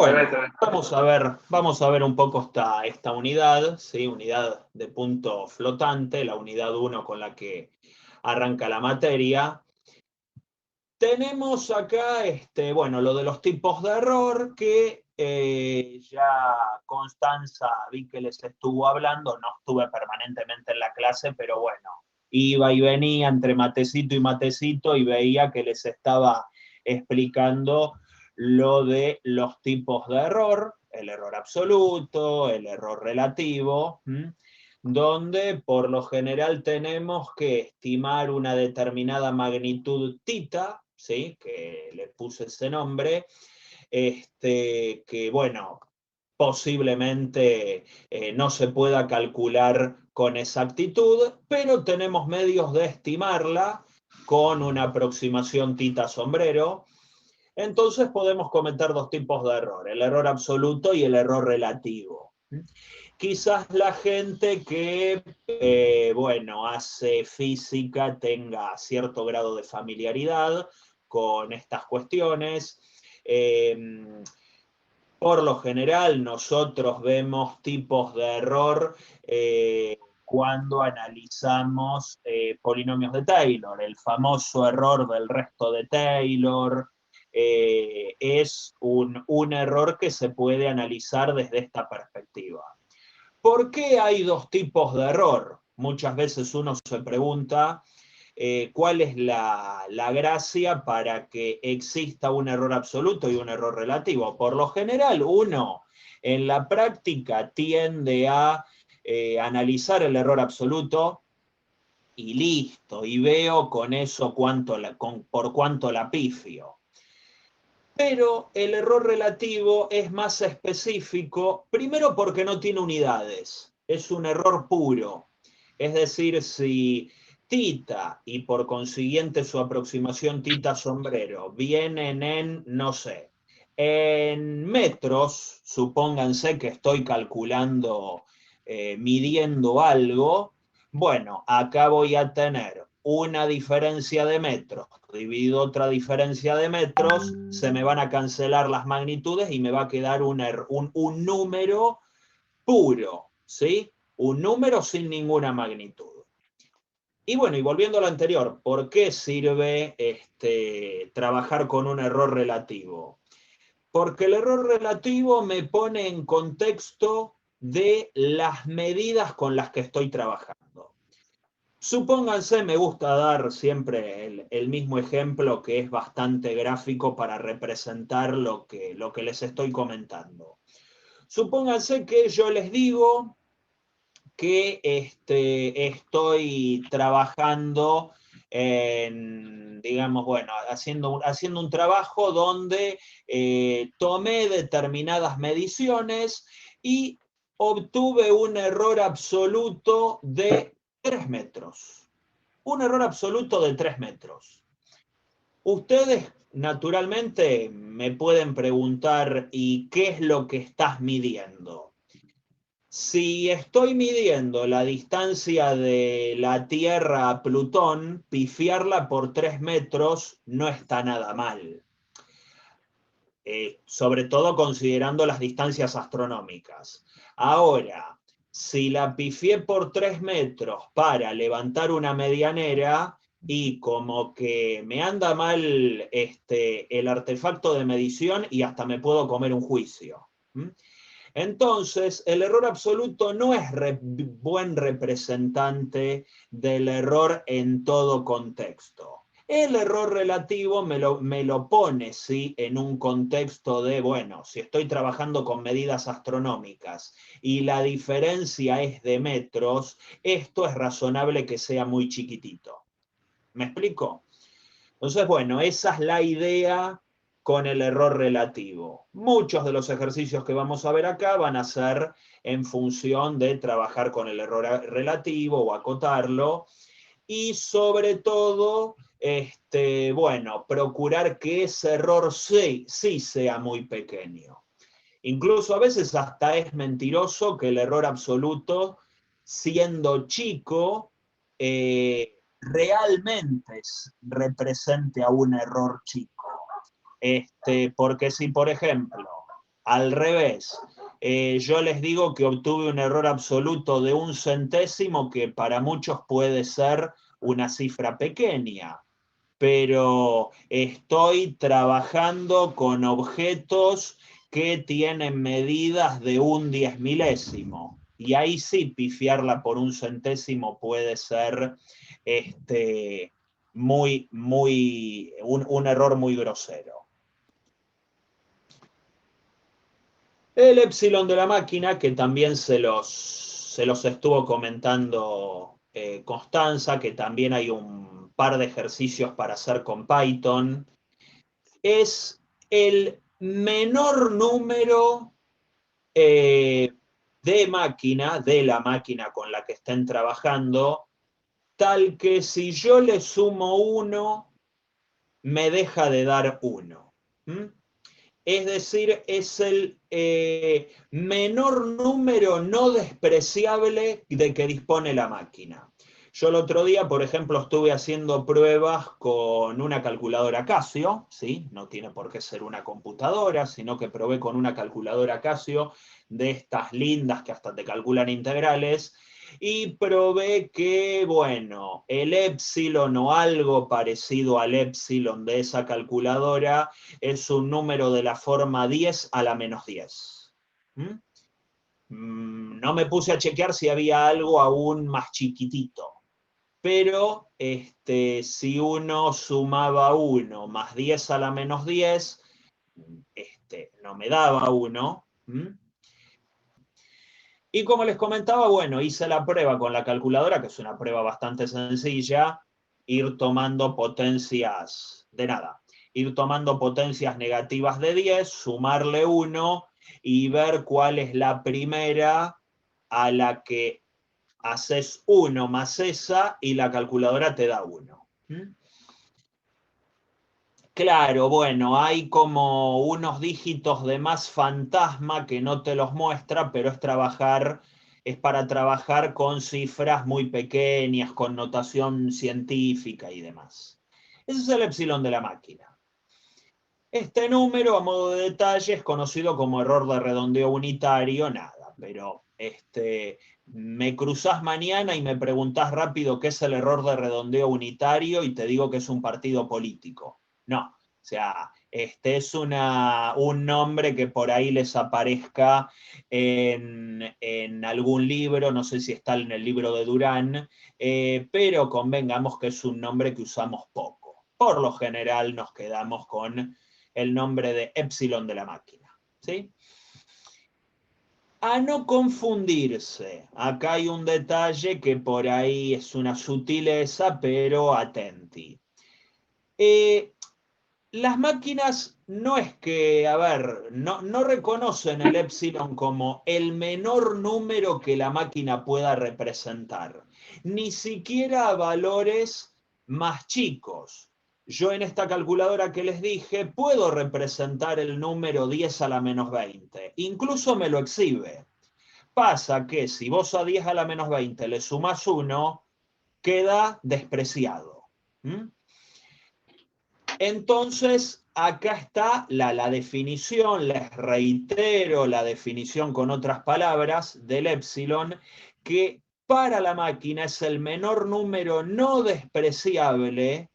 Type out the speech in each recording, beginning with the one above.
Bueno, vamos a ver un poco esta unidad, ¿sí? Unidad de punto flotante, la unidad 1 con la que arranca la materia. Tenemos acá, bueno, lo de los tipos de error que ya Constanza vi que les estuvo hablando, no estuve permanentemente en la clase, pero bueno, iba y venía entre matecito y matecito y veía que les estaba explicando lo de los tipos de error, el error absoluto, el error relativo, donde por lo general tenemos que estimar una determinada magnitud tita, ¿sí? Que le puse ese nombre, que bueno, posiblemente no se pueda calcular con exactitud, pero tenemos medios de estimarla con una aproximación tita-sombrero. Entonces podemos cometer dos tipos de error, el error absoluto y el error relativo. Quizás la gente que, bueno, hace física tenga cierto grado de familiaridad con estas cuestiones. Por lo general, nosotros vemos tipos de error cuando analizamos polinomios de Taylor. El famoso error del resto de Taylor es un error que se puede analizar desde esta perspectiva. ¿Por qué hay dos tipos de error? Muchas veces uno se pregunta cuál es la gracia para que exista un error absoluto y un error relativo. Por lo general, uno en la práctica tiende a analizar el error absoluto y listo, y veo con eso por cuánto la pifio. Pero el error relativo es más específico, primero porque no tiene unidades, es un error puro. Es decir, si tita y por consiguiente su aproximación tita-sombrero vienen en, no sé, en metros, supónganse que estoy calculando, midiendo algo, bueno, acá voy a tener una diferencia de metros dividido otra diferencia de metros, se me van a cancelar las magnitudes y me va a quedar un número puro, ¿sí? Un número sin ninguna magnitud. Y bueno, y volviendo a lo anterior, ¿por qué sirve trabajar con un error relativo? Porque el error relativo me pone en contexto de las medidas con las que estoy trabajando. Supónganse, me gusta dar siempre el mismo ejemplo que es bastante gráfico para representar lo que les estoy comentando. Supónganse que yo les digo que estoy trabajando en, digamos, bueno, haciendo un trabajo donde tomé determinadas mediciones y obtuve un error absoluto de 3 metros. Un error absoluto de 3 metros. Ustedes, naturalmente, me pueden preguntar, ¿y qué es lo que estás midiendo? Si estoy midiendo la distancia de la Tierra a Plutón, pifiarla por 3 metros no está nada mal. Sobre todo considerando las distancias astronómicas. Ahora, si la pifié por 3 metros para levantar una medianera y como que me anda mal el artefacto de medición y hasta me puedo comer un juicio. Entonces, el error absoluto no es buen representante del error en todo contexto. El error relativo me lo pone, sí, en un contexto de, bueno, si estoy trabajando con medidas astronómicas y la diferencia es de metros, esto es razonable que sea muy chiquitito. ¿Me explico? Entonces, bueno, esa es la idea con el error relativo. Muchos de los ejercicios que vamos a ver acá van a ser en función de trabajar con el error relativo o acotarlo y sobre todo, bueno, procurar que ese error sí sea muy pequeño. Incluso a veces hasta es mentiroso que el error absoluto, siendo chico, realmente represente a un error chico. Porque si, por ejemplo, al revés. Yo les digo que obtuve un error absoluto de 1 centésimo, que para muchos puede ser una cifra pequeña, pero estoy trabajando con objetos que tienen medidas de 1/10 milésimo. Y ahí sí, pifiarla por 1 centésimo puede ser un error muy grosero. El epsilon de la máquina, que también se los estuvo comentando Constanza, que también hay un par de ejercicios para hacer con Python, es el menor número de la máquina con la que estén trabajando, tal que si yo le sumo 1, me deja de dar 1. Es decir, es el menor número no despreciable de que dispone la máquina. Yo el otro día, por ejemplo, estuve haciendo pruebas con una calculadora Casio, ¿sí? No tiene por qué ser una computadora, sino que probé con una calculadora Casio de estas lindas que hasta te calculan integrales, y probé que, bueno, el epsilon o algo parecido al epsilon de esa calculadora es un número de la forma 10 a la menos 10. No me puse a chequear si había algo aún más chiquitito, pero si uno sumaba 1 más 10 a la menos 10, no me daba 1. Y como les comentaba, bueno, hice la prueba con la calculadora, que es una prueba bastante sencilla, ir tomando potencias de nada. Ir tomando potencias negativas de 10, sumarle 1 y ver cuál es la primera a la que haces 1 más esa y la calculadora te da 1. Claro, bueno, hay como unos dígitos de más fantasma que no te los muestra, pero es para trabajar con cifras muy pequeñas, con notación científica y demás. Ese es el epsilon de la máquina. Este número, a modo de detalle, es conocido como error de redondeo unitario, nada, pero me cruzás mañana y me preguntás rápido qué es el error de redondeo unitario y te digo que es un partido político. No, o sea, es un nombre que por ahí les aparezca en algún libro, no sé si está en el libro de Durán, pero convengamos que es un nombre que usamos poco. Por lo general nos quedamos con el nombre de epsilon de la máquina, ¿sí? A no confundirse, acá hay un detalle que por ahí es una sutileza, pero atenti. Las máquinas no es que, a ver, no reconocen el epsilon como el menor número que la máquina pueda representar, ni siquiera valores más chicos. Yo en esta calculadora que les dije puedo representar el número 10 a la menos 20, incluso me lo exhibe. Pasa que si vos a 10 a la menos 20 le sumas 1, queda despreciado. Entonces, acá está la definición, les reitero la definición con otras palabras del epsilon, que para la máquina es el menor número no despreciable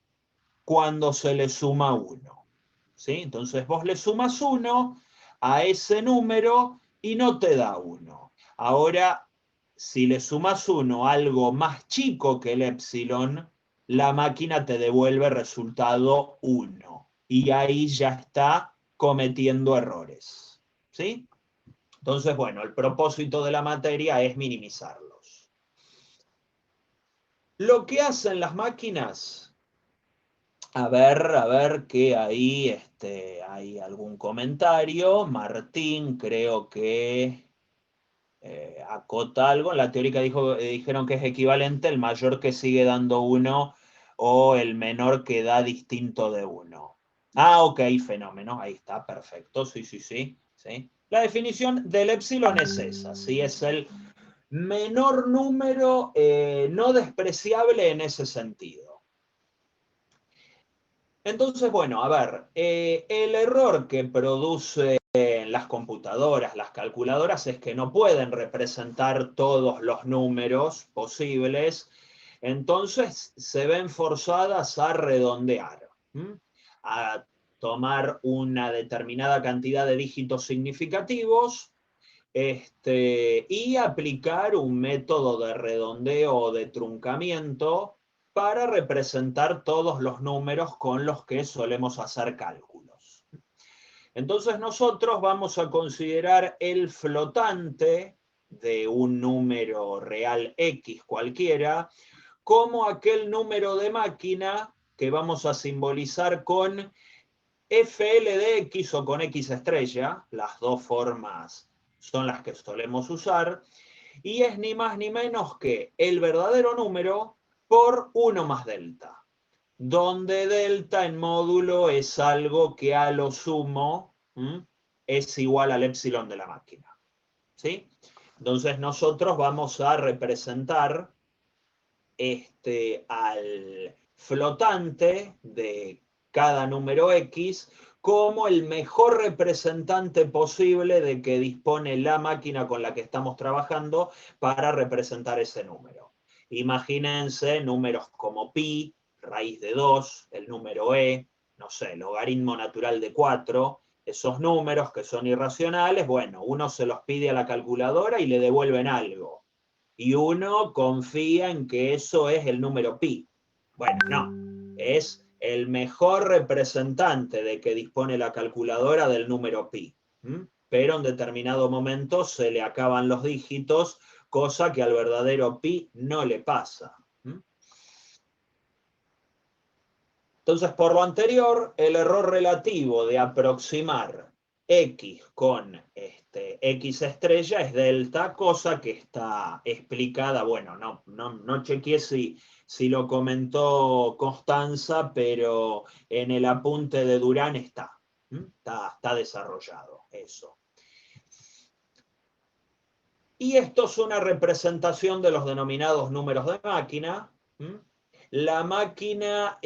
cuando se le suma 1. ¿Sí? Entonces vos le sumas 1 a ese número y no te da 1. Ahora, si le sumas 1 a algo más chico que el epsilon, la máquina te devuelve resultado 1. Y ahí ya está cometiendo errores. ¿Sí? Entonces, bueno, el propósito de la materia es minimizarlos. Lo que hacen las máquinas, a ver que ahí hay algún comentario. Martín creo que acota algo. En la teórica dijeron que es equivalente el mayor que sigue dando 1 o el menor que da distinto de 1. Ah, ok, fenómeno. Ahí está, perfecto. Sí. La definición del epsilon es esa. ¿Sí? Es el menor número no despreciable en ese sentido. Entonces, bueno, a ver, el error que produce en las computadoras, las calculadoras, es que no pueden representar todos los números posibles, entonces se ven forzadas a redondear, a tomar una determinada cantidad de dígitos significativos y aplicar un método de redondeo o de truncamiento para representar todos los números con los que solemos hacer cálculos. Entonces nosotros vamos a considerar el flotante de un número real X cualquiera como aquel número de máquina que vamos a simbolizar con FL de X o con X estrella, las dos formas son las que solemos usar, y es ni más ni menos que el verdadero número por 1 más delta, donde delta en módulo es algo que a lo sumo es igual al épsilon de la máquina. ¿Sí? Entonces nosotros vamos a representar al flotante de cada número X como el mejor representante posible de que dispone la máquina con la que estamos trabajando para representar ese número. Imagínense números como pi, raíz de 2, el número e, no sé, logaritmo natural de 4, esos números que son irracionales, bueno, uno se los pide a la calculadora y le devuelven algo. Y uno confía en que eso es el número pi. Bueno, no, es el mejor representante de que dispone la calculadora del número pi. Pero en determinado momento se le acaban los dígitos, cosa que al verdadero pi no le pasa. Entonces, por lo anterior, el error relativo de aproximar X con X estrella es delta, cosa que está explicada, bueno, no chequeé si lo comentó Constanza, pero en el apunte de Durán está desarrollado eso. Y esto es una representación de los denominados números de máquina. La máquina,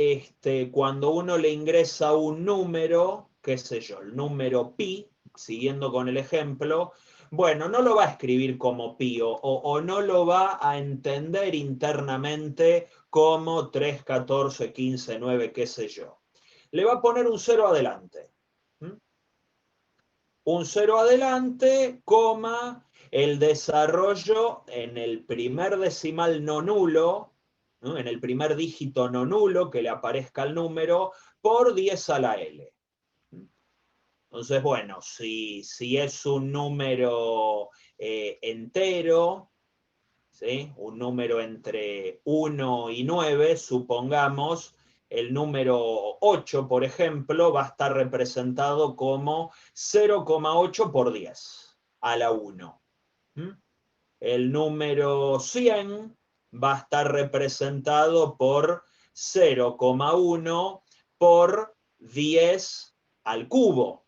cuando uno le ingresa un número, qué sé yo, el número pi, siguiendo con el ejemplo, bueno, no lo va a escribir como pi o no lo va a entender internamente como 3, 14, 15, 9, qué sé yo. Le va a poner un 0 adelante. Un 0 adelante, coma, el desarrollo en el primer decimal no nulo, ¿no? En el primer dígito no nulo que le aparezca el número, por 10 a la L. Entonces, bueno, si es un número entero, ¿sí? Un número entre 1 y 9, supongamos, el número 8, por ejemplo, va a estar representado como 0,8 por 10 a la 1. El número 100 va a estar representado por 0,1 por 10 al cubo.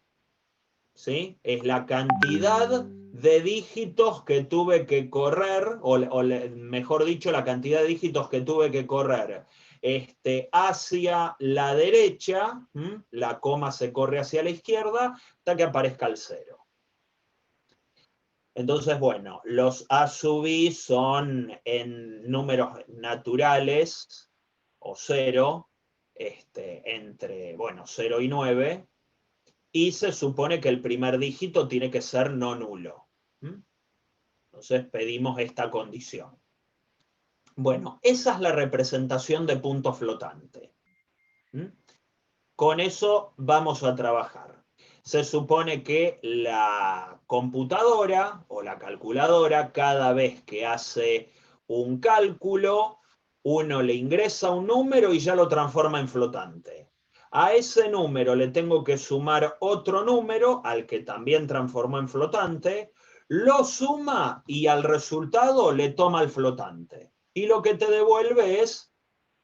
¿Sí? Es la cantidad de dígitos que tuve que correr, o mejor dicho, la cantidad de dígitos que tuve que correr hacia la derecha, la coma se corre hacia la izquierda, hasta que aparezca el 0. Entonces, bueno, los A sub I son en números naturales, o 0, entre, bueno, 0 y 9, y se supone que el primer dígito tiene que ser no nulo. Entonces pedimos esta condición. Bueno, esa es la representación de punto flotante. Con eso vamos a trabajar. Se supone que la computadora o la calculadora, cada vez que hace un cálculo, uno le ingresa un número y ya lo transforma en flotante. A ese número le tengo que sumar otro número, al que también transformó en flotante, lo suma y al resultado le toma el flotante. Y lo que te devuelve es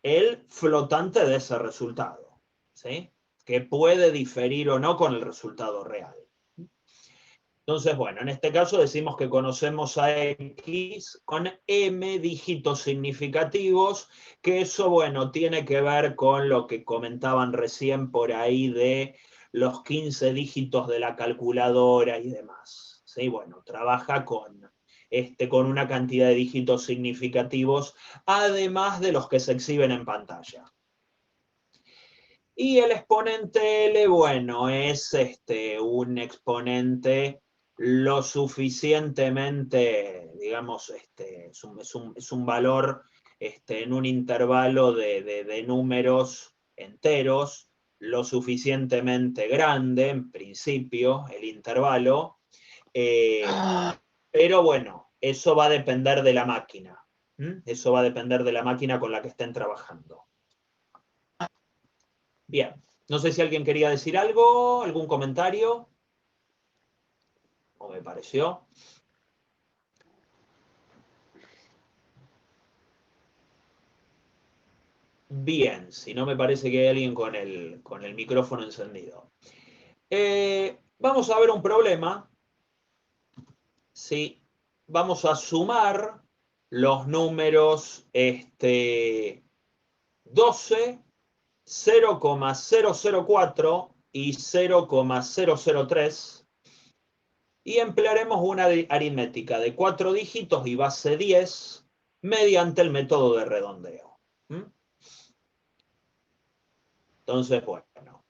el flotante de ese resultado, ¿sí? Que puede diferir o no con el resultado real. Entonces, bueno, en este caso decimos que conocemos a X con M dígitos significativos, que eso, bueno, tiene que ver con lo que comentaban recién por ahí de los 15 dígitos de la calculadora y demás. ¿Sí? Bueno, trabaja con una cantidad de dígitos significativos, además de los que se exhiben en pantalla. Y el exponente L, bueno, es un exponente lo suficientemente, digamos, es un valor en un intervalo de números enteros, lo suficientemente grande, en principio, el intervalo, pero bueno, eso va a depender de la máquina. Eso va a depender de la máquina con la que estén trabajando. Bien, no sé si alguien quería decir algo, algún comentario. ¿O me pareció? Bien, si no me parece que hay alguien con el micrófono encendido. Vamos a ver un problema. Sí, vamos a sumar los números 12, 0,004 y 0,003 y emplearemos una aritmética de 4 dígitos y base 10 mediante el método de redondeo. Entonces, bueno,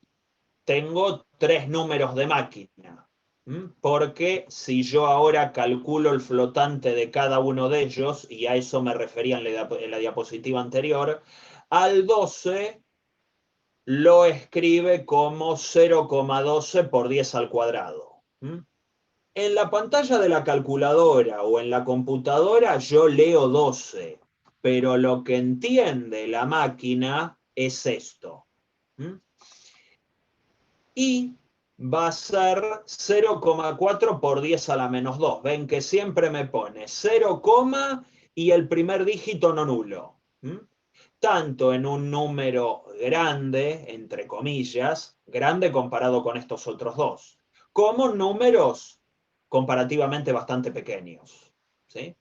tengo 3 números de máquina, porque si yo ahora calculo el flotante de cada uno de ellos, y a eso me refería en la diapositiva anterior, al 12 lo escribe como 0,12 por 10 al cuadrado. En la pantalla de la calculadora o en la computadora yo leo 12, pero lo que entiende la máquina es esto. Y va a ser 0,4 por 10 a la menos 2. Ven que siempre me pone 0, y el primer dígito no nulo. Tanto en un número grande, entre comillas, grande comparado con estos otros dos, como números comparativamente bastante pequeños. ¿Sí?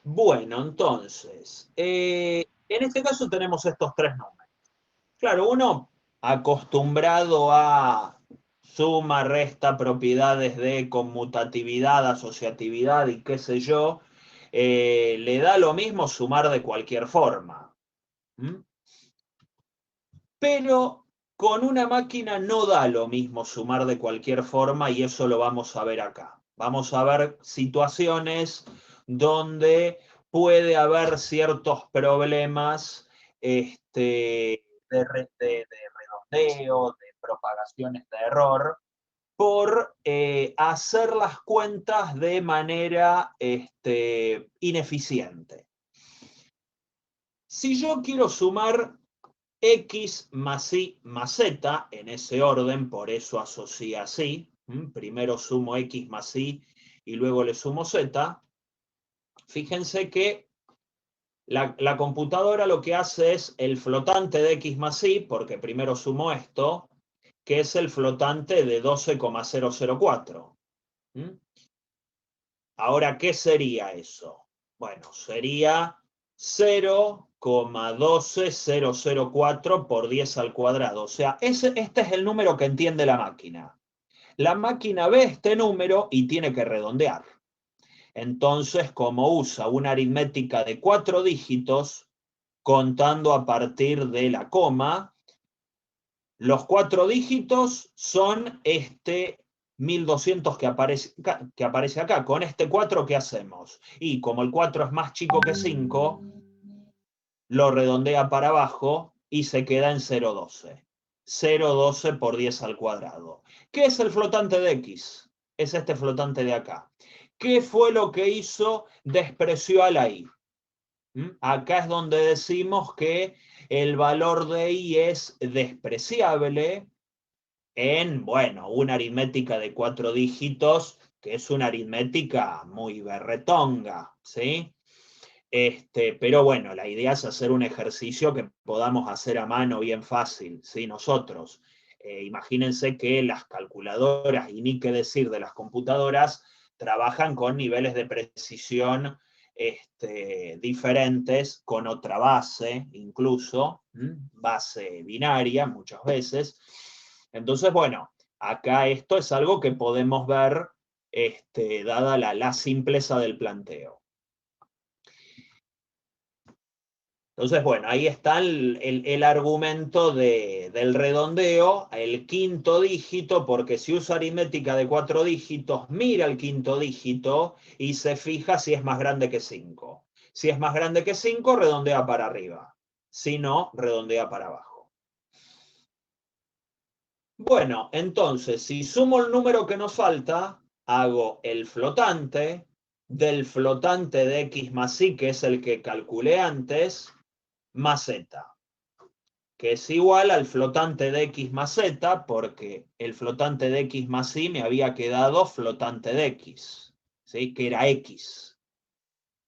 Bueno, entonces, en este caso tenemos estos 3 números. Claro, uno acostumbrado a suma, resta, propiedades de conmutatividad, asociatividad y qué sé yo, le da lo mismo sumar de cualquier forma. Pero con una máquina no da lo mismo sumar de cualquier forma y eso lo vamos a ver acá. Vamos a ver situaciones donde puede haber ciertos problemas de redondeo, de propagaciones de error, por hacer las cuentas de manera ineficiente. Si yo quiero sumar X más Y más Z, en ese orden, por eso asocié así. Primero sumo X más Y y luego le sumo Z. Fíjense que la computadora lo que hace es el flotante de X más Y, porque primero sumo esto, que es el flotante de 12,004. Ahora, ¿qué sería eso? Bueno, sería 0,12004 por 10 al cuadrado. O sea, este es el número que entiende la máquina. La máquina ve este número y tiene que redondear. Entonces, como usa una aritmética de 4 dígitos, contando a partir de la coma, los 4 dígitos son 1200 que aparece acá. Con este 4, ¿qué hacemos? Y como el 4 es más chico que 5, lo redondea para abajo y se queda en 0,12. 0,12 por 10 al cuadrado. ¿Qué es el flotante de X? Es este flotante de acá. ¿Qué fue lo que hizo? Despreció a la Y. Acá es donde decimos que el valor de Y es despreciable en, bueno, una aritmética de 4 dígitos, que es una aritmética muy berretonga, ¿sí? Pero bueno, la idea es hacer un ejercicio que podamos hacer a mano bien fácil, ¿sí? Nosotros. Imagínense que las calculadoras, y ni qué decir de las computadoras, trabajan con niveles de precisión diferentes con otra base, incluso, base binaria muchas veces. Entonces, bueno, acá esto es algo que podemos ver dada la simpleza del planteo. Entonces, bueno, ahí está el argumento del redondeo, el quinto dígito, porque si usa aritmética de 4 dígitos, mira el quinto dígito y se fija si es más grande que 5. Si es más grande que 5, redondea para arriba. Si no, redondea para abajo. Bueno, entonces, si sumo el número que nos falta, hago el flotante, del flotante de x más y, que es el que calculé antes, más z, que es igual al flotante de x más z, porque el flotante de x más y me había quedado flotante de x, ¿sí? Que era x.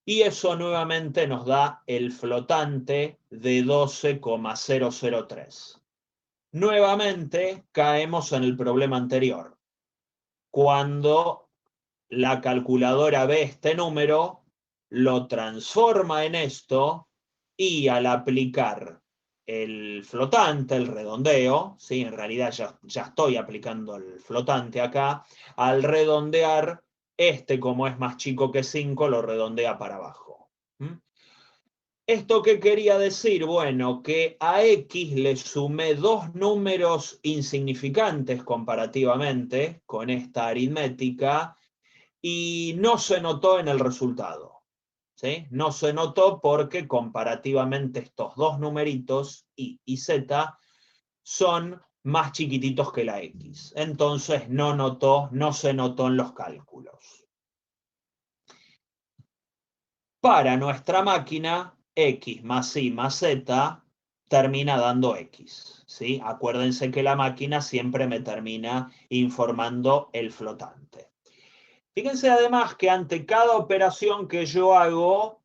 Y eso nuevamente nos da el flotante de 12,003. Nuevamente caemos en el problema anterior. Cuando la calculadora ve este número, lo transforma en esto y al aplicar el flotante, el redondeo, ¿sí? En realidad ya estoy aplicando el flotante acá, al redondear, como es más chico que 5, lo redondea para abajo. ¿Esto qué quería decir? Bueno, que a x le sumé dos números insignificantes comparativamente con esta aritmética y no se notó en el resultado. ¿Sí? No se notó porque comparativamente estos dos numeritos, y z, son más chiquititos que la x. Entonces no se notó en los cálculos. Para nuestra máquina, x más y más z termina dando x. ¿Sí? Acuérdense que la máquina siempre me termina informando el flotante. Fíjense además que ante cada operación que yo hago,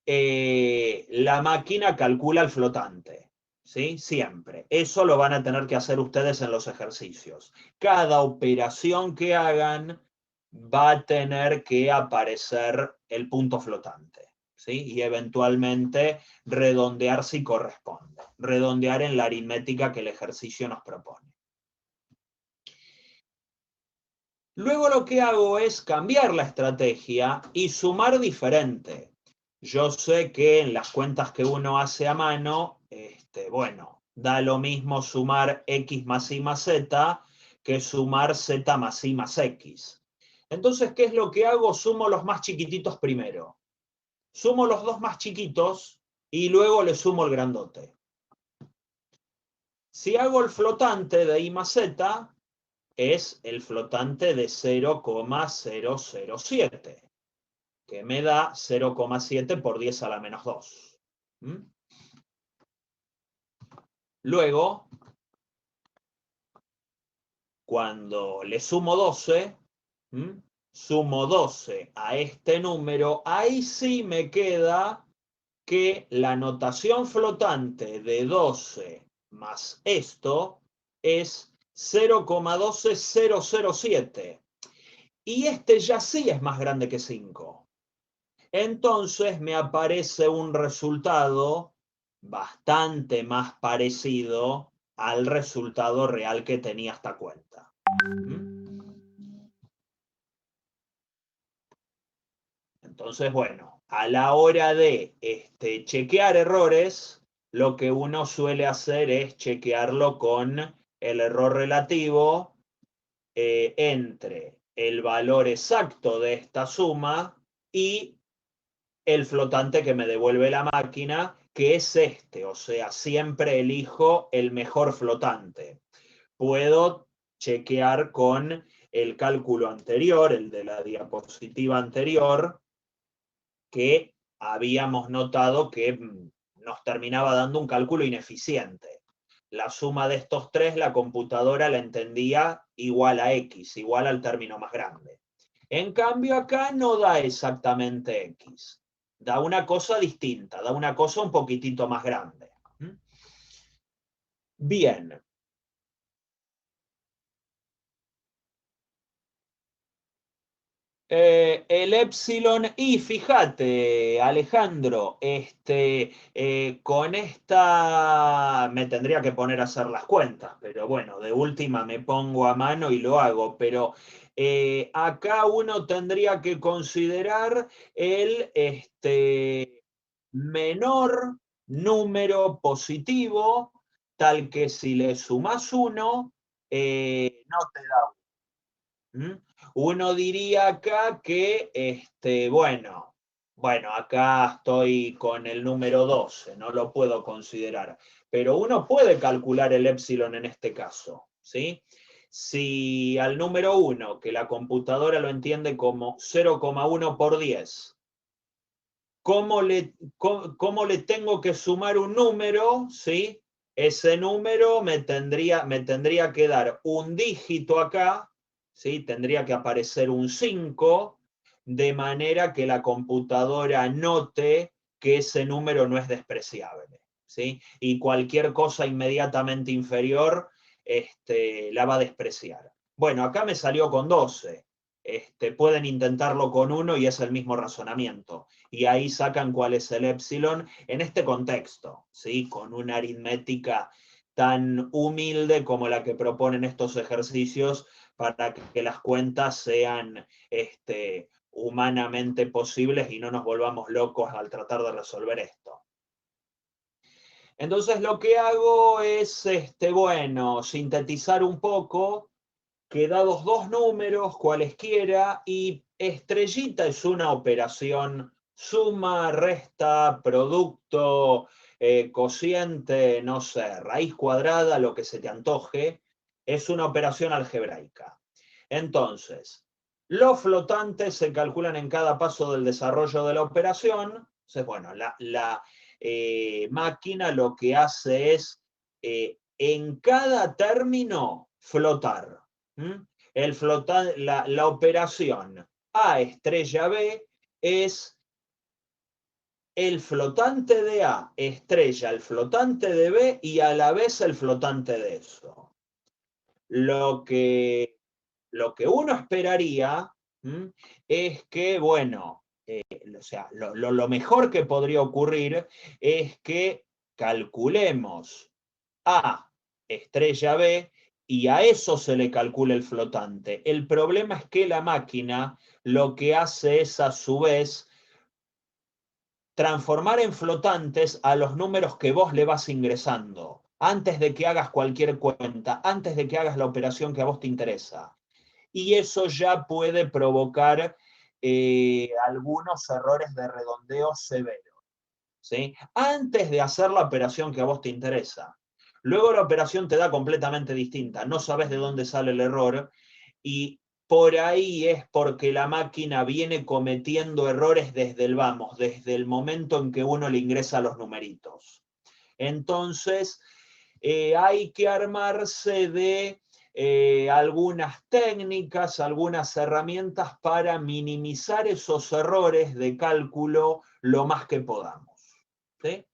la máquina calcula el flotante. ¿Sí? Siempre. Eso lo van a tener que hacer ustedes en los ejercicios. Cada operación que hagan va a tener que aparecer el punto flotante. ¿Sí? Y eventualmente redondear si corresponde. Redondear en la aritmética que el ejercicio nos propone. Luego lo que hago es cambiar la estrategia y sumar diferente. Yo sé que en las cuentas que uno hace a mano, bueno, da lo mismo sumar x más y más z que sumar z más y más x. Entonces, ¿qué es lo que hago? Sumo los más chiquititos primero. Sumo los dos más chiquitos y luego le sumo el grandote. Si hago el flotante de y más z, es el flotante de 0,007, que me da 0,7 por 10 a la menos 2. Luego, cuando le sumo 12, sumo 12 a este número, ahí sí me queda que la notación flotante de 12 más esto es 0,12007. Y ya sí es más grande que 5. Entonces me aparece un resultado bastante más parecido al resultado real que tenía esta cuenta. Entonces, bueno, a la hora de chequear errores, lo que uno suele hacer es chequearlo con el error relativo entre el valor exacto de esta suma y el flotante que me devuelve la máquina, que es o sea, siempre elijo el mejor flotante. Puedo chequear con el cálculo anterior, el de la diapositiva anterior, que habíamos notado que nos terminaba dando un cálculo ineficiente. La suma de estos tres, la computadora la entendía igual a x, igual al término más grande. En cambio, acá no da exactamente x. Da una cosa distinta, da una cosa un poquitito más grande. Bien. El epsilon, y fíjate, Alejandro, con esta me tendría que poner a hacer las cuentas, pero bueno, de última me pongo a mano y lo hago, pero acá uno tendría que considerar el menor número positivo, tal que si le sumas uno, no te da. ¿Mm? Uno diría acá que, bueno, acá estoy con el número 12, no lo puedo considerar, pero uno puede calcular el epsilon en este caso, ¿sí? Si al número 1, que la computadora lo entiende como 0,1 por 10, ¿cómo le tengo que sumar un número, ¿sí? Ese número me tendría que dar un dígito acá, ¿sí? Tendría que aparecer un 5, de manera que la computadora note que ese número no es despreciable, ¿sí? Y cualquier cosa inmediatamente inferior la va a despreciar. Bueno, acá me salió con 12. Pueden intentarlo con 1 y es el mismo razonamiento. Y ahí sacan cuál es el epsilon en este contexto, ¿sí? Con una aritmética tan humilde como la que proponen estos ejercicios para que las cuentas sean humanamente posibles y no nos volvamos locos al tratar de resolver esto. Entonces lo que hago es, bueno, sintetizar un poco, que dados dos números, cualesquiera, y estrellita es una operación suma, resta, producto, cociente, no sé, raíz cuadrada, lo que se te antoje, es una operación algebraica. Entonces, los flotantes se calculan en cada paso del desarrollo de la operación. Entonces, bueno, la máquina lo que hace es en cada término flotar. La operación A estrella B es el flotante de A estrella el flotante de B y a la vez el flotante de eso. Lo que uno esperaría es que, bueno, o sea, lo mejor que podría ocurrir es que calculemos A estrella B y a eso se le calcula el flotante. El problema es que la máquina lo que hace es a su vez transformar en flotantes a los números que vos le vas ingresando antes de que hagas cualquier cuenta, antes de que hagas la operación que a vos te interesa. Y eso ya puede provocar algunos errores de redondeo severos, ¿sí? Antes de hacer la operación que a vos te interesa. Luego la operación te da completamente distinta, no sabes de dónde sale el error y por ahí es porque la máquina viene cometiendo errores desde el vamos, desde el momento en que uno le ingresa los numeritos. Entonces, hay que armarse de algunas técnicas, algunas herramientas para minimizar esos errores de cálculo lo más que podamos. ¿Sí?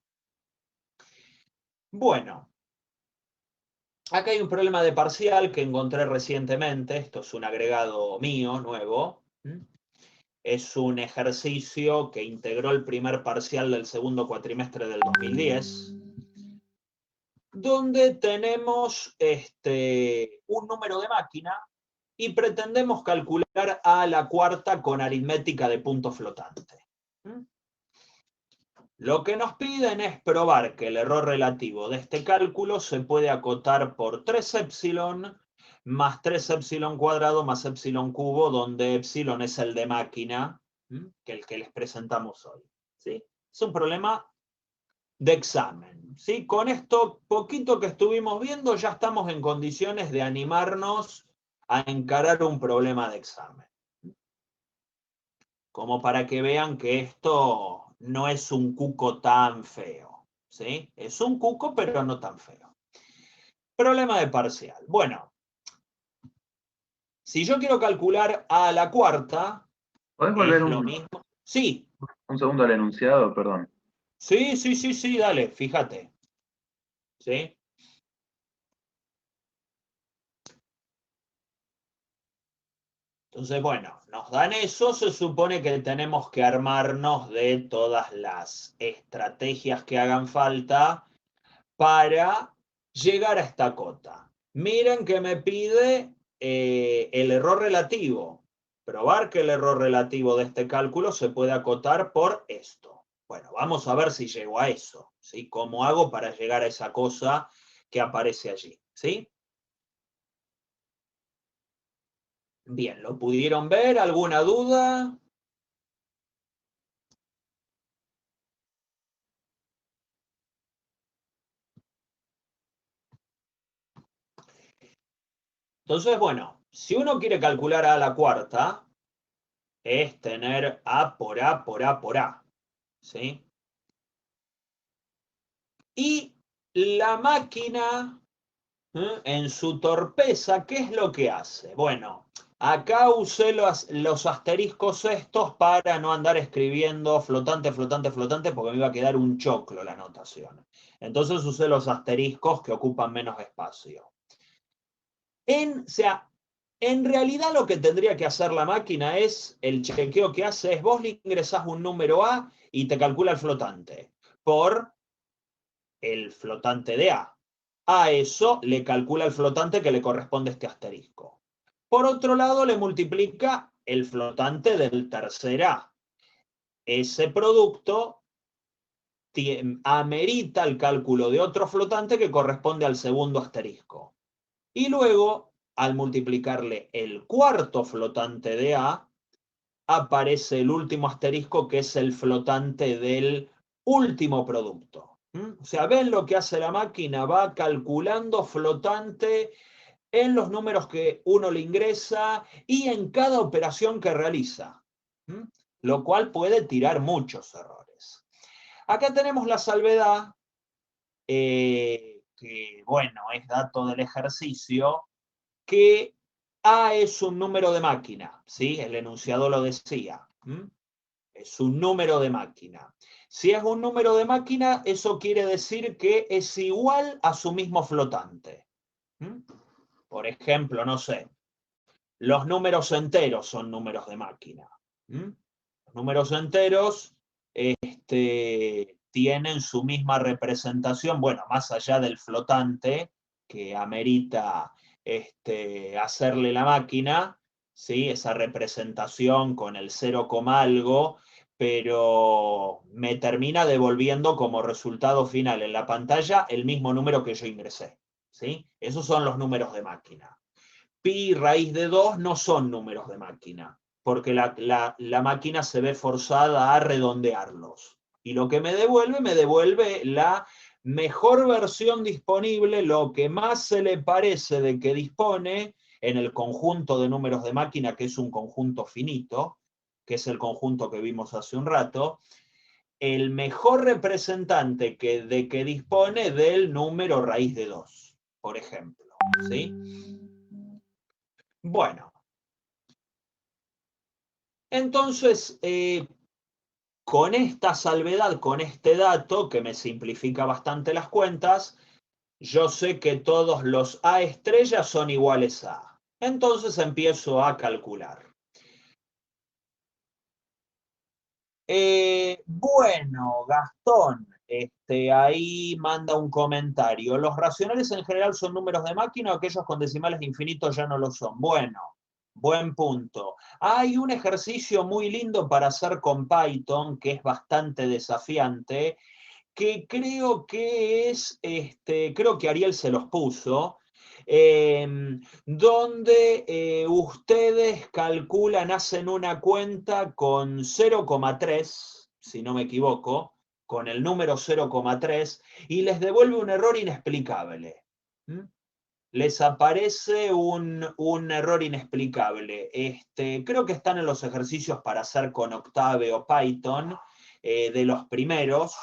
Bueno, acá hay un problema de parcial que encontré recientemente. Esto es un agregado mío, nuevo. Es un ejercicio que integró el primer parcial del segundo cuatrimestre del 2010, donde tenemos un número de máquina y pretendemos calcular a la cuarta con aritmética de punto flotante. Lo que nos piden es probar que el error relativo de este cálculo se puede acotar por 3 epsilon más 3 epsilon cuadrado más epsilon cubo, donde epsilon es el de máquina, que el que les presentamos hoy. ¿Sí? Es un problema de examen. ¿Sí? Con esto poquito que estuvimos viendo ya estamos en condiciones de animarnos a encarar un problema de examen. Como para que vean que esto no es un cuco tan feo. ¿Sí? Es un cuco, pero no tan feo. Problema de parcial. Bueno, si yo quiero calcular a la cuarta, ¿Podés es volver lo mismo. Sí, un segundo al enunciado? Perdón. sí, dale, fíjate. ¿Sí? Entonces, bueno, nos dan eso, se supone que tenemos que armarnos de todas las estrategias que hagan falta para llegar a esta cota. Miren que me pide el error relativo. Probar que el error relativo de este cálculo se puede acotar por esto. Bueno, vamos a ver si llego a eso, ¿sí? ¿Cómo hago para llegar a esa cosa que aparece allí? ¿Sí? Bien, ¿lo pudieron ver? ¿Alguna duda? Entonces, bueno, si uno quiere calcular a la cuarta, es tener A por A por A por A, ¿sí? Y la máquina, en su torpeza, ¿qué es lo que hace? Bueno, acá usé los asteriscos estos para no andar escribiendo flotante, flotante, flotante, porque me iba a quedar un choclo la anotación. Entonces usé los asteriscos que ocupan menos espacio. O sea, en realidad lo que tendría que hacer la máquina es, el chequeo que hace es, vos le ingresás un número A y te calcula el flotante por el flotante de A. A eso le calcula el flotante que le corresponde a este asterisco. Por otro lado, le multiplica el flotante del tercer A. Ese producto amerita el cálculo de otro flotante que corresponde al segundo asterisco. Y luego, al multiplicarle el cuarto flotante de A, aparece el último asterisco que es el flotante del último producto. O sea, ven lo que hace la máquina, va calculando flotante en los números que uno le ingresa y en cada operación que realiza, lo cual puede tirar muchos errores. Acá tenemos la salvedad, que bueno, es dato del ejercicio, que A es un número de máquina, ¿sí? El enunciado lo decía. Es un número de máquina. Si es un número de máquina, eso quiere decir que es igual a su mismo flotante. Por ejemplo, no sé, los números enteros son números de máquina. Los números enteros tienen su misma representación, bueno, más allá del flotante que amerita hacerle la máquina, ¿sí? Esa representación con el 0, algo, pero me termina devolviendo como resultado final en la pantalla el mismo número que yo ingresé, ¿sí? Esos son los números de máquina. Pi y raíz de 2 no son números de máquina, porque la máquina se ve forzada a redondearlos. Y lo que me devuelve la mejor versión disponible, lo que más se le parece de que dispone en el conjunto de números de máquina, que es un conjunto finito, que es el conjunto que vimos hace un rato, el mejor representante de que dispone del número raíz de 2, por ejemplo. ¿Sí? Bueno, entonces, con esta salvedad, con este dato que me simplifica bastante las cuentas, yo sé que todos los A estrellas son iguales a A. Entonces empiezo a calcular. Bueno, Gastón, ahí manda un comentario. ¿Los racionales en general son números de máquina o aquellos con decimales infinitos ya no lo son? Bueno, buen punto. Hay un ejercicio muy lindo para hacer con Python, que es bastante desafiante, que creo que creo que Ariel se los puso, donde ustedes calculan, hacen una cuenta con 0,3, si no me equivoco, con el número 0,3, y les devuelve un error inexplicable. Les aparece un error inexplicable. Creo que están en los ejercicios para hacer con Octave o Python, de los primeros.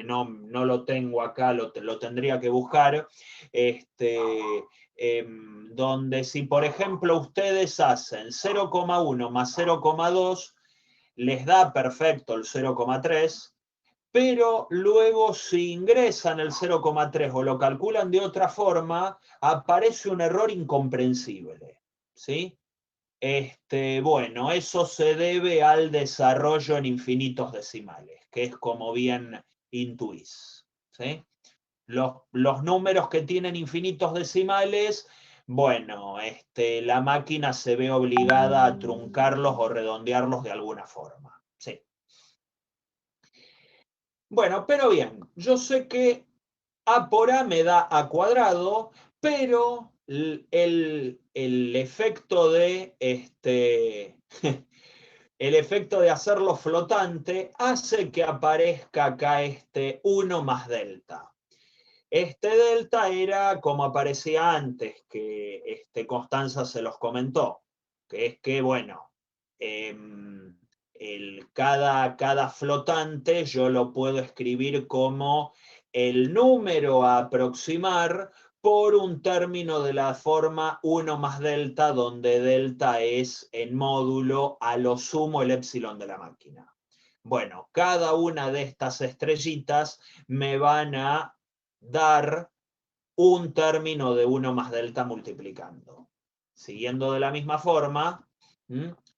No lo tengo acá, lo tendría que buscar. Donde si, por ejemplo, ustedes hacen 0,1 más 0,2, les da perfecto el 0,3, pero luego si ingresan el 0,3 o lo calculan de otra forma, aparece un error incomprensible, ¿sí? bueno, eso se debe al desarrollo en infinitos decimales, que es como bien intuís, ¿sí? Los números que tienen infinitos decimales, bueno, la máquina se ve obligada a truncarlos o redondearlos de alguna forma, ¿sí? Bueno, pero bien, yo sé que A por A me da A cuadrado, pero el efecto de el efecto de hacerlo flotante hace que aparezca acá 1 más delta. Este delta era como aparecía antes, que Constanza se los comentó, que es que, bueno, cada flotante yo lo puedo escribir como el número a aproximar por un término de la forma 1 más delta, donde delta es en módulo a lo sumo el épsilon de la máquina. Bueno, cada una de estas estrellitas me van a dar un término de 1 más delta multiplicando. Siguiendo de la misma forma,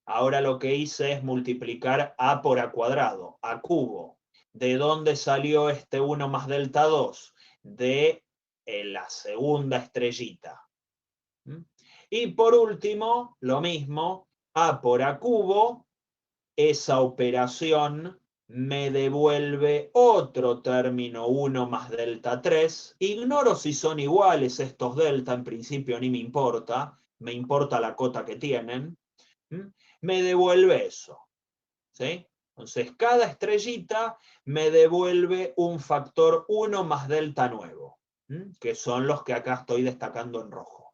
ahora lo que hice es multiplicar A por A cuadrado, A cubo. ¿De dónde salió 1 más delta 2? De la segunda estrellita. Y por último, lo mismo, A por A cubo, esa operación me devuelve otro término 1 más delta 3. Ignoro si son iguales estos delta, en principio ni me importa la cota que tienen. Me devuelve eso, ¿sí? Entonces, cada estrellita me devuelve un factor 1 más delta nuevo, que son los que acá estoy destacando en rojo.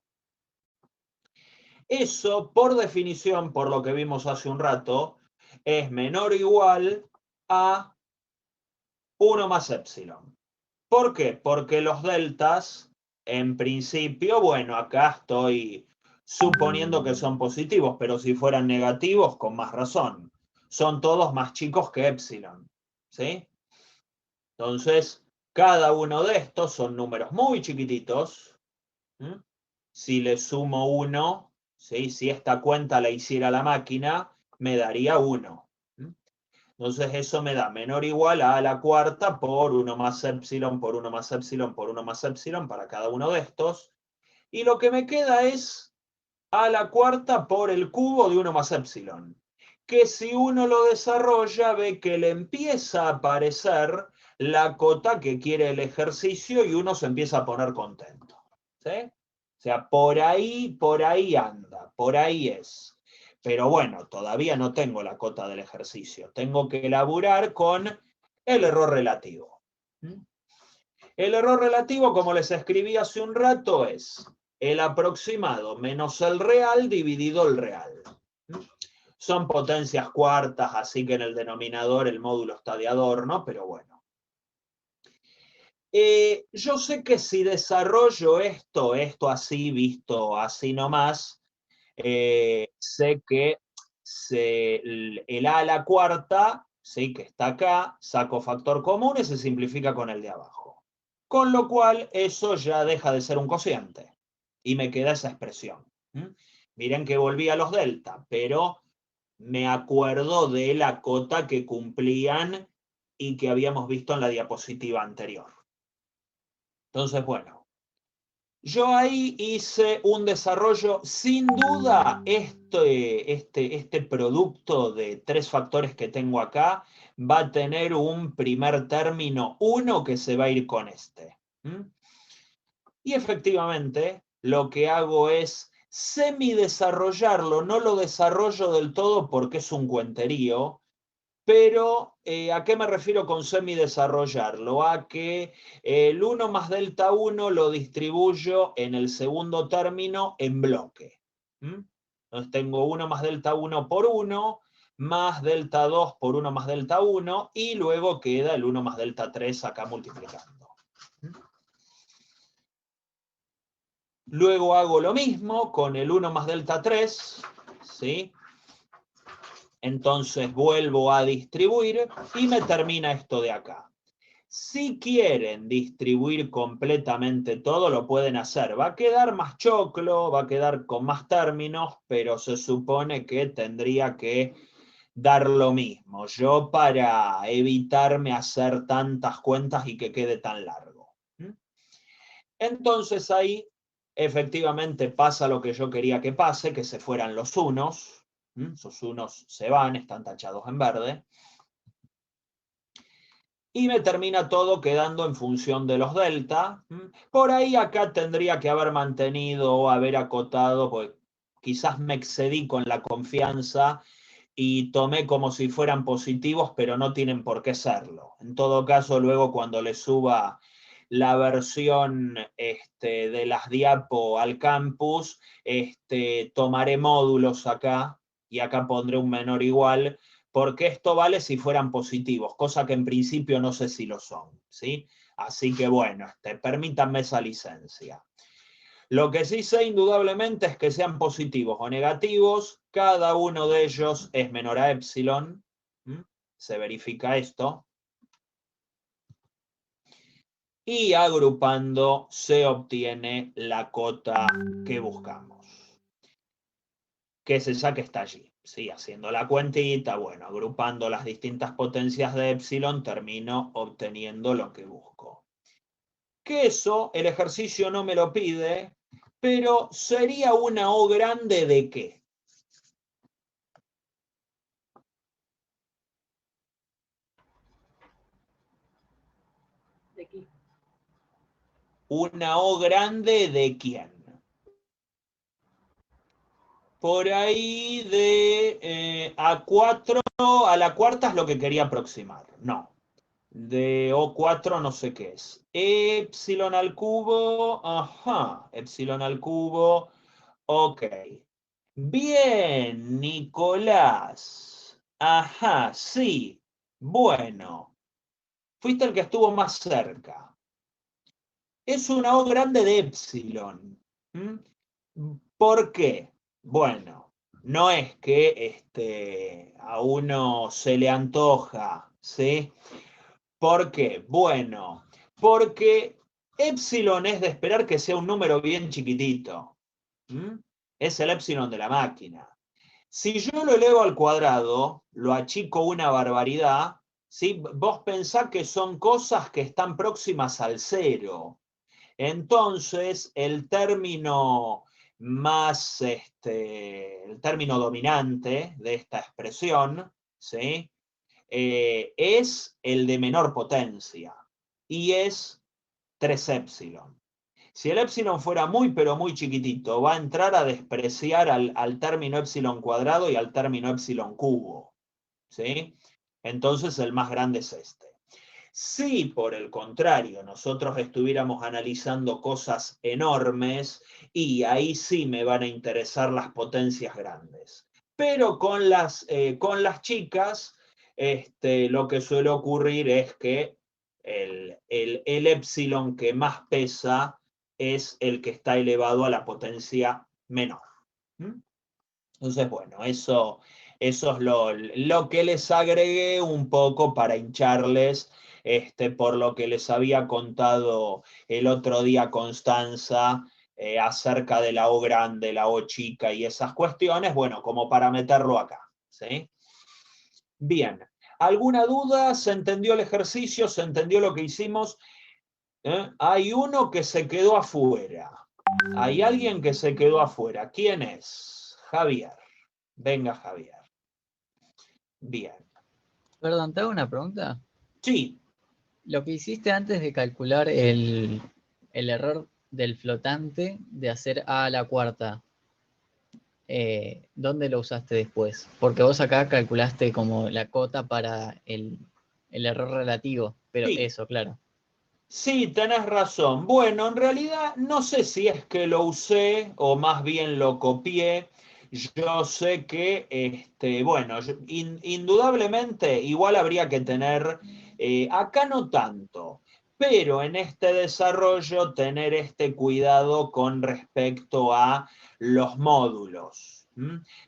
Eso, por definición, por lo que vimos hace un rato, es menor o igual a 1 más épsilon. ¿Por qué? Porque los deltas, en principio, bueno, acá estoy suponiendo que son positivos, pero si fueran negativos, con más razón. Son todos más chicos que épsilon, ¿sí? Entonces, cada uno de estos son números muy chiquititos. Si le sumo 1, ¿sí? Si esta cuenta la hiciera la máquina, me daría 1. Entonces eso me da menor o igual a la cuarta por 1 más épsilon, por 1 más épsilon, por 1 más épsilon para cada uno de estos. Y lo que me queda es a la cuarta por el cubo de 1 más épsilon. Que si uno lo desarrolla, ve que le empieza a aparecer la cota que quiere el ejercicio y uno se empieza a poner contento. ¿Sí? O sea, por ahí anda, por ahí es. Pero bueno, todavía no tengo la cota del ejercicio. Tengo que elaborar con el error relativo. El error relativo, como les escribí hace un rato, es el aproximado menos el real dividido el real. Son potencias cuartas, así que en el denominador el módulo está de adorno, pero bueno. Yo sé que si desarrollo esto así, visto así nomás, sé que el A a la cuarta, ¿sí? Que está acá, saco factor común y se simplifica con el de abajo. Con lo cual, eso ya deja de ser un cociente. Y me queda esa expresión. Miren que volví a los delta, pero me acuerdo de la cota que cumplían y que habíamos visto en la diapositiva anterior. Entonces, bueno, yo ahí hice un desarrollo, sin duda, este producto de 3 factores que tengo acá va a tener un primer término 1 que se va a ir con este. Y efectivamente, lo que hago es semidesarrollarlo, no lo desarrollo del todo porque es un cuenterío, pero ¿a qué me refiero con semidesarrollarlo? A que el 1 más delta 1 lo distribuyo en el segundo término en bloque. Entonces tengo 1 más delta 1 por 1, más delta 2 por 1 más delta 1, y luego queda el 1 más delta 3 acá multiplicando. Luego hago lo mismo con el 1 más delta 3, ¿sí? Entonces vuelvo a distribuir y me termina esto de acá. Si quieren distribuir completamente todo, lo pueden hacer. Va a quedar más choclo, va a quedar con más términos, pero se supone que tendría que dar lo mismo. Yo para evitarme hacer tantas cuentas y que quede tan largo. Entonces ahí efectivamente pasa lo que yo quería que pase, que se fueran los unos. Esos unos se van, están tachados en verde. Y me termina todo quedando en función de los delta. Por ahí acá tendría que haber mantenido o haber acotado, pues quizás me excedí con la confianza y tomé como si fueran positivos, pero no tienen por qué serlo. En todo caso, luego cuando le suba la versión de las diapo al campus, tomaré módulos acá y acá pondré un menor igual, porque esto vale si fueran positivos, cosa que en principio no sé si lo son, ¿sí? Así que bueno, permítanme esa licencia. Lo que sí sé indudablemente es que sean positivos o negativos, cada uno de ellos es menor a epsilon. Se verifica esto. Y agrupando se obtiene la cota que buscamos. Que es esa que está allí. ¿Sí? Haciendo la cuentita, bueno, agrupando las distintas potencias de epsilon, termino obteniendo lo que busco. Que eso, el ejercicio no me lo pide, pero sería una O grande ¿de qué? ¿De aquí? ¿Una O grande de quién? Por ahí de A4, a la cuarta es lo que quería aproximar. No. De O4 no sé qué es. Epsilon al cubo, ajá, epsilon al cubo, ok. Bien, Nicolás. Ajá, sí. Bueno, fuiste el que estuvo más cerca. Es una O grande de epsilon. ¿Por qué? Bueno, no es que a uno se le antoja, ¿sí? ¿Por qué? Bueno, porque epsilon es de esperar que sea un número bien chiquitito. Es el epsilon de la máquina. Si yo lo elevo al cuadrado, lo achico una barbaridad, ¿sí? Vos pensás que son cosas que están próximas al cero. Entonces, el término el término dominante de esta expresión, ¿sí? Es el de menor potencia y es 3 epsilon. Si el epsilon fuera muy pero muy chiquitito, va a entrar a despreciar al término epsilon cuadrado y al término epsilon cubo, ¿sí? Entonces el más grande es este. Si por el contrario nosotros estuviéramos analizando cosas enormes, y ahí sí me van a interesar las potencias grandes. Pero con las chicas, lo que suele ocurrir es que el epsilon que más pesa es el que está elevado a la potencia menor. Entonces, bueno, eso es lo que les agregué un poco para hincharles, por lo que les había contado el otro día Constanza acerca de la O grande, la O chica y esas cuestiones, bueno, como para meterlo acá, ¿sí? Bien, ¿alguna duda? ¿Se entendió el ejercicio? ¿Se entendió lo que hicimos? Hay uno que se quedó afuera. Hay alguien que se quedó afuera. ¿Quién es? Javier. Venga, Javier. Bien. Perdón, ¿te hago una pregunta? Sí, Lo que hiciste antes de calcular el error del flotante de hacer A a la cuarta, ¿dónde lo usaste después? Porque vos acá calculaste como la cota para el error relativo, pero sí, eso, claro. sí, tenés razón. Bueno, en realidad no sé si es que lo usé o más bien lo copié. Yo sé que, bueno, indudablemente igual habría que tener, acá no tanto, pero en este desarrollo tener este cuidado con respecto a los módulos.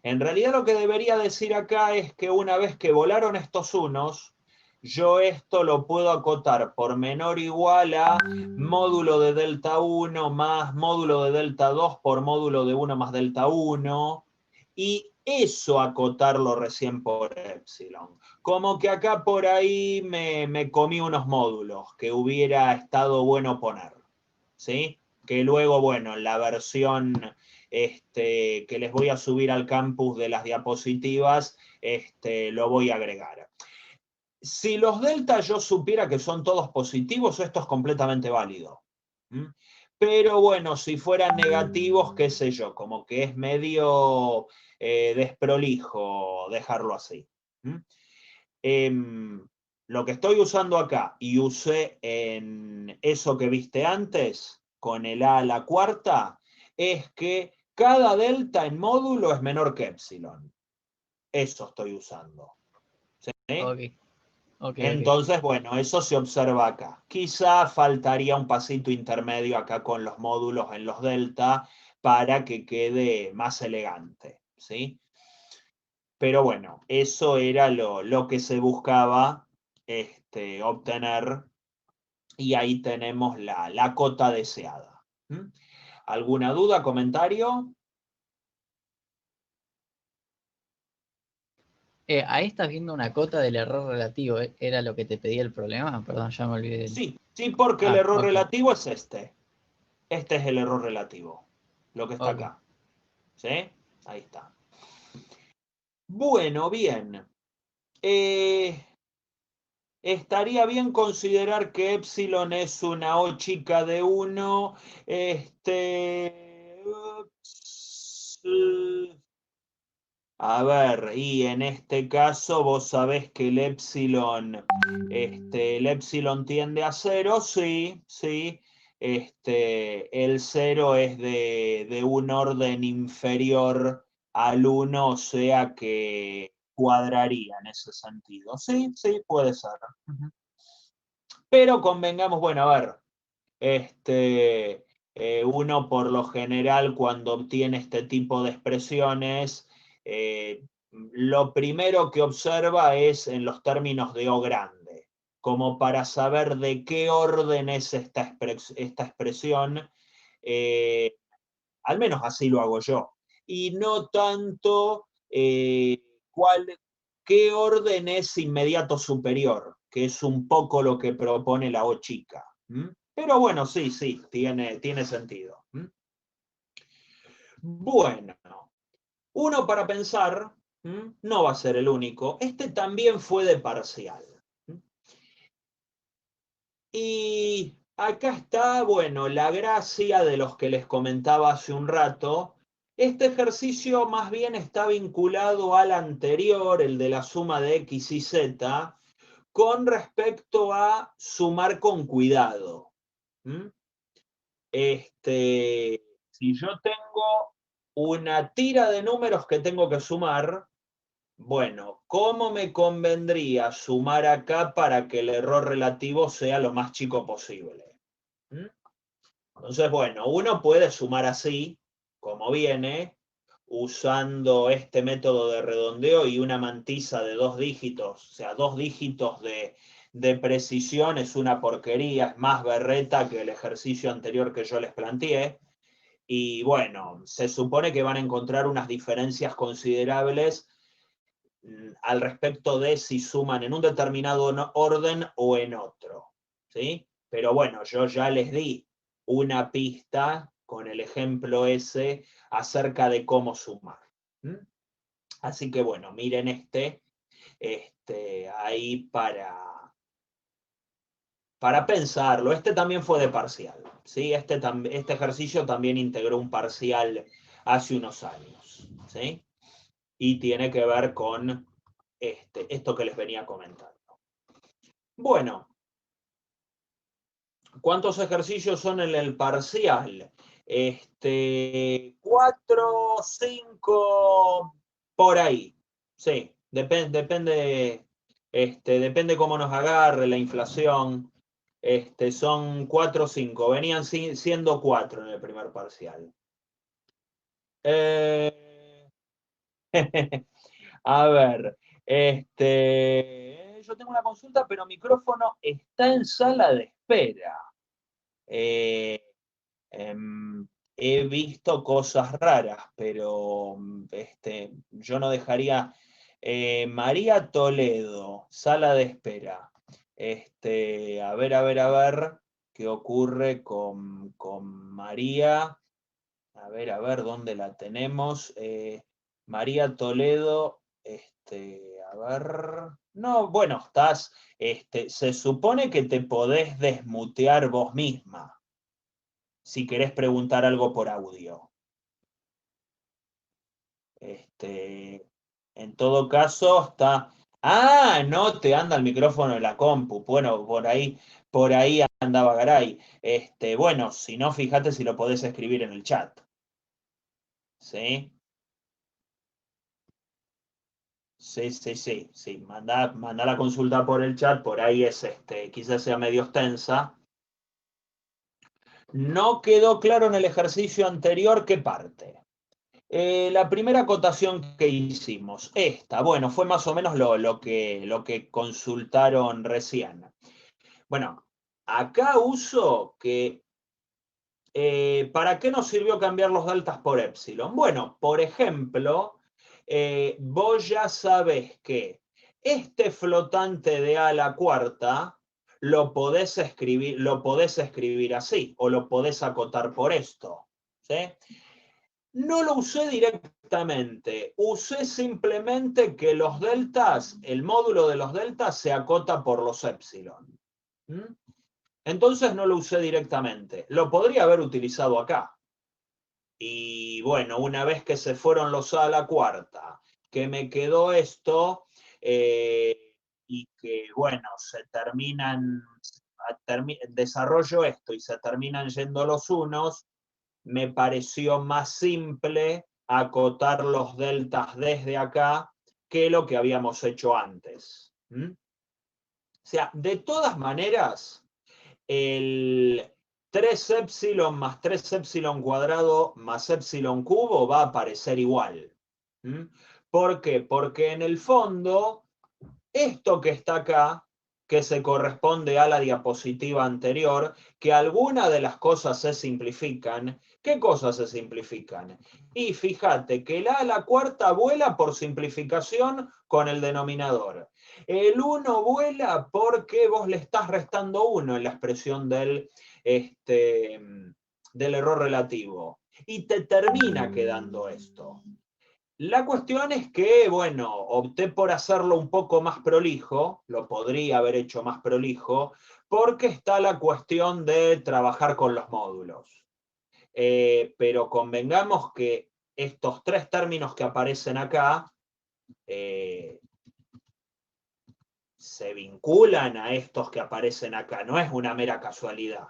En realidad lo que debería decir acá es que una vez que volaron estos unos, yo esto lo puedo acotar por menor o igual a módulo de delta 1 más módulo de delta 2 por módulo de 1 más delta 1, y eso acotarlo recién por epsilon. Como que acá por ahí me comí unos módulos que hubiera estado bueno poner, ¿sí? Que luego, bueno, en la versión que les voy a subir al campus de las diapositivas, lo voy a agregar. Si los delta yo supiera que son todos positivos, esto es completamente válido. ¿Mm? Pero bueno, si fueran negativos, qué sé yo, como que es medio desprolijo dejarlo así. ¿Mm? Lo que estoy usando acá y usé en eso que viste antes, con el A a la cuarta, es que cada delta en módulo es menor que epsilon. Eso estoy usando. ¿Sí? Ok, ok. Entonces, bueno, eso se observa acá. Quizá faltaría un pasito intermedio acá con los módulos en los delta para que quede más elegante, ¿sí? Pero bueno, eso era lo que se buscaba obtener, y ahí tenemos la cota deseada. ¿Mm? ¿Alguna duda, comentario? Ahí estás viendo una cota del error relativo. ¿Era lo que te pedía el problema? Perdón, ya me olvidé. Sí, sí, porque el Ah, error ok, relativo es este. Este es el error relativo, lo que está ok. acá. ¿Sí? Ahí está. Bueno, bien. Estaría bien considerar que epsilon es una O chica de 1. Ups, a ver, y en este caso vos sabés que el epsilon tiende a 0, sí, sí. El 0 es de un orden inferior al 1, o sea que cuadraría en ese sentido. Sí, sí, puede ser. Ujú. Pero convengamos, bueno, a ver, uno por lo general cuando obtiene este tipo de expresiones, lo primero que observa es en los términos de O grande, como para saber de qué orden es esta expresión, eh, al menos así lo hago yo, y no tanto qué orden es inmediato superior, que es un poco lo que propone la O chica. ¿Mm? Pero bueno, sí, sí, tiene sentido. ¿Mm? Bueno, uno para pensar, no va a ser el único, este también fue de parcial. Y acá está, bueno, la gracia de los que les comentaba hace un rato. Este ejercicio más bien está vinculado al anterior, el de la suma de x y z, con respecto a sumar con cuidado. ¿Mm? Si yo tengo una tira de números que tengo que sumar, bueno, ¿cómo me convendría sumar acá para que el error relativo sea lo más chico posible? ¿Mm? Entonces, bueno, uno puede sumar así, como viene, usando este método de redondeo y una mantisa de 2 dígitos, o sea, 2 dígitos de precisión es una porquería, es más berreta que el ejercicio anterior que yo les planteé. Y bueno, se supone que van a encontrar unas diferencias considerables al respecto de si suman en un determinado orden o en otro, ¿sí? Pero bueno, yo ya les di una pista con el ejemplo ese acerca de cómo sumar. ¿Mm? Así que bueno, miren ahí para pensarlo. Este también fue de parcial, ¿sí? Este ejercicio también integró un parcial hace unos años, ¿sí? Y tiene que ver con esto que les venía comentando. Bueno, ¿cuántos ejercicios son en el parcial? 4, 5, por ahí. Sí, depende cómo nos agarre la inflación. Son 4 o 5. Venían siendo 4 en el primer parcial. A ver, yo tengo una consulta, pero micrófono está en sala de espera. He visto cosas raras, pero yo no dejaría... María Toledo, sala de espera. A ver qué ocurre con María. A ver, ¿dónde la tenemos? María Toledo, a ver... No, bueno, se supone que te podés desmutear vos misma si querés preguntar algo por audio. En todo caso, está... Ah, no te anda el micrófono de la compu. Bueno, por ahí andaba Garay. Bueno, si no, fíjate si lo podés escribir en el chat. ¿Sí? Sí. Manda la consulta por el chat, por ahí es quizás sea medio extensa. No quedó claro en el ejercicio anterior qué parte. La primera acotación que hicimos, bueno, fue más o menos lo que consultaron recién. Bueno, acá uso que, ¿para qué nos sirvió cambiar los deltas por épsilon? Bueno, por ejemplo, vos ya sabés que este flotante de a la cuarta lo podés escribir así, o lo podés acotar por esto, ¿sí? No lo usé directamente, usé simplemente que los deltas, el módulo de los deltas se acota por los épsilon. Entonces no lo usé directamente. Lo podría haber utilizado acá. Y bueno, una vez que se fueron los a la cuarta, que me quedó esto, y que bueno, desarrollo esto y se terminan yendo los unos, me pareció más simple acotar los deltas desde acá que lo que habíamos hecho antes. O sea, de todas maneras, el 3 épsilon más 3 épsilon cuadrado más épsilon cubo va a aparecer igual. ¿Por qué? Porque en el fondo, esto que está acá, que se corresponde a la diapositiva anterior, que algunas de las cosas se simplifican. ¿Qué cosas se simplifican? Y fíjate que el a la cuarta vuela por simplificación con el denominador. El 1 vuela porque vos le estás restando 1 en la expresión del error relativo. Y te termina quedando esto. La cuestión es que, bueno, opté por hacerlo un poco más prolijo, lo podría haber hecho más prolijo, porque está la cuestión de trabajar con los módulos. Pero convengamos que estos tres términos que aparecen acá se vinculan a estos que aparecen acá, no es una mera casualidad.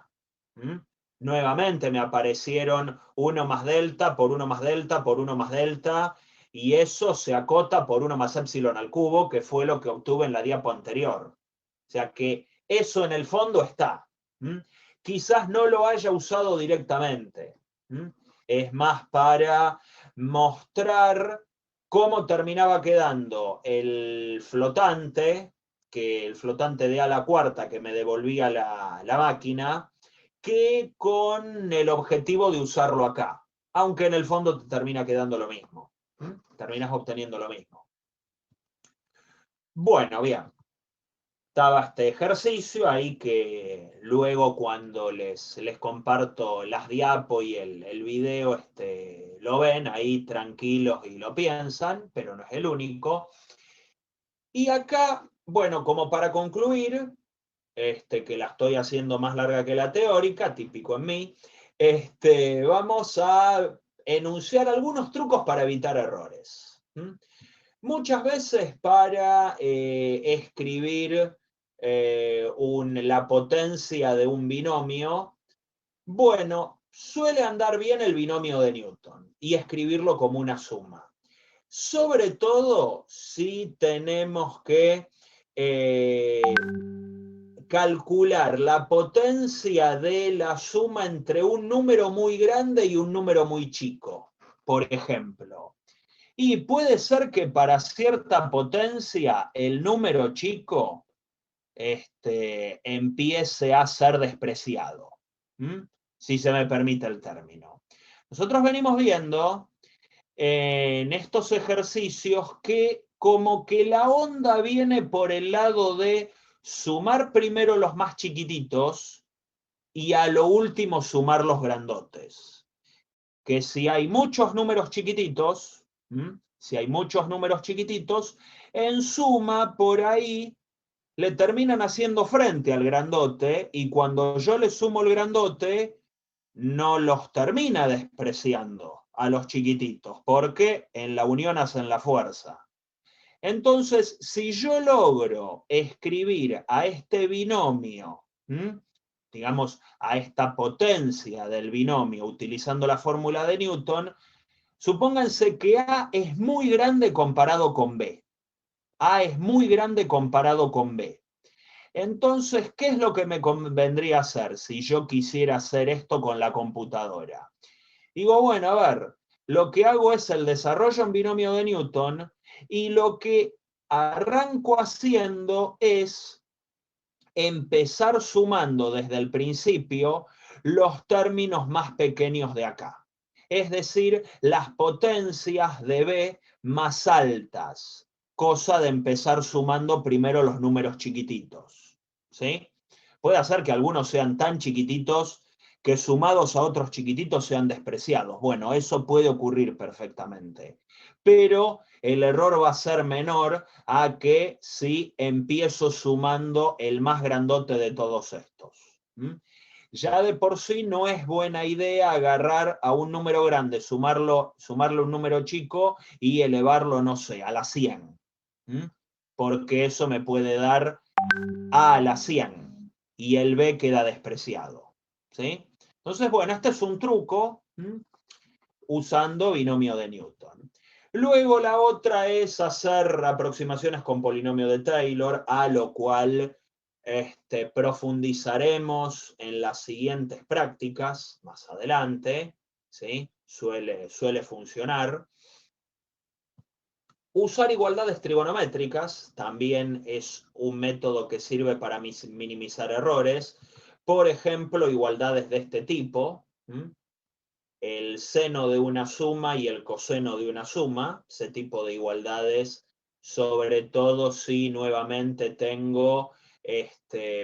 Nuevamente me aparecieron 1 más delta por 1 más delta por 1 más delta, y eso se acota por 1 más épsilon al cubo, que fue lo que obtuve en la diapo anterior. O sea que eso en el fondo está. Quizás no lo haya usado directamente. Es más para mostrar cómo terminaba quedando el flotante, que el flotante de a la cuarta que me devolvía la máquina, que con el objetivo de usarlo acá. Aunque en el fondo te termina quedando lo mismo. Terminas obteniendo lo mismo. Bueno, bien. Estaba este ejercicio ahí que luego cuando les comparto las diapo y el video, lo ven ahí tranquilos y lo piensan, pero no es el único. Y acá, bueno, como para concluir, que la estoy haciendo más larga que la teórica, típico en mí, vamos a enunciar algunos trucos para evitar errores. Muchas veces para escribir la potencia de un binomio, bueno, suele andar bien el binomio de Newton y escribirlo como una suma. Sobre todo si tenemos que calcular la potencia de la suma entre un número muy grande y un número muy chico, por ejemplo. Y puede ser que para cierta potencia el número chico empiece a ser despreciado. Si se me permite el término. Nosotros venimos viendo en estos ejercicios que como que la onda viene por el lado de sumar primero los más chiquititos y a lo último sumar los grandotes. Que si hay muchos números chiquititos, en suma por ahí le terminan haciendo frente al grandote y cuando yo le sumo el grandote no los termina despreciando a los chiquititos, porque en la unión hacen la fuerza. Entonces, si yo logro escribir a este binomio, digamos, a esta potencia del binomio utilizando la fórmula de Newton, supónganse que A es muy grande comparado con B. A es muy grande comparado con B. Entonces, ¿qué es lo que me convendría hacer si yo quisiera hacer esto con la computadora? Digo, bueno, a ver, lo que hago es el desarrollo en binomio de Newton y lo que arranco haciendo es empezar sumando desde el principio los términos más pequeños de acá. Es decir, las potencias de B más altas, cosa de empezar sumando primero los números chiquititos. ¿Sí? Puede hacer que algunos sean tan chiquititos que sumados a otros chiquititos sean despreciados. Bueno, eso puede ocurrir perfectamente. Pero el error va a ser menor a que si empiezo sumando el más grandote de todos estos. Ya de por sí no es buena idea agarrar a un número grande, sumarle un número chico y elevarlo, no sé, a la 100. Porque eso me puede dar A a la 100 y el B queda despreciado. ¿Sí? Entonces, bueno, este es un truco usando binomio de Newton. Luego la otra es hacer aproximaciones con polinomio de Taylor, a lo cual profundizaremos en las siguientes prácticas más adelante. ¿Sí? Suele funcionar. Usar igualdades trigonométricas también es un método que sirve para minimizar errores. Por ejemplo, igualdades de este tipo. El seno de una suma y el coseno de una suma. Ese tipo de igualdades, sobre todo si nuevamente tengo,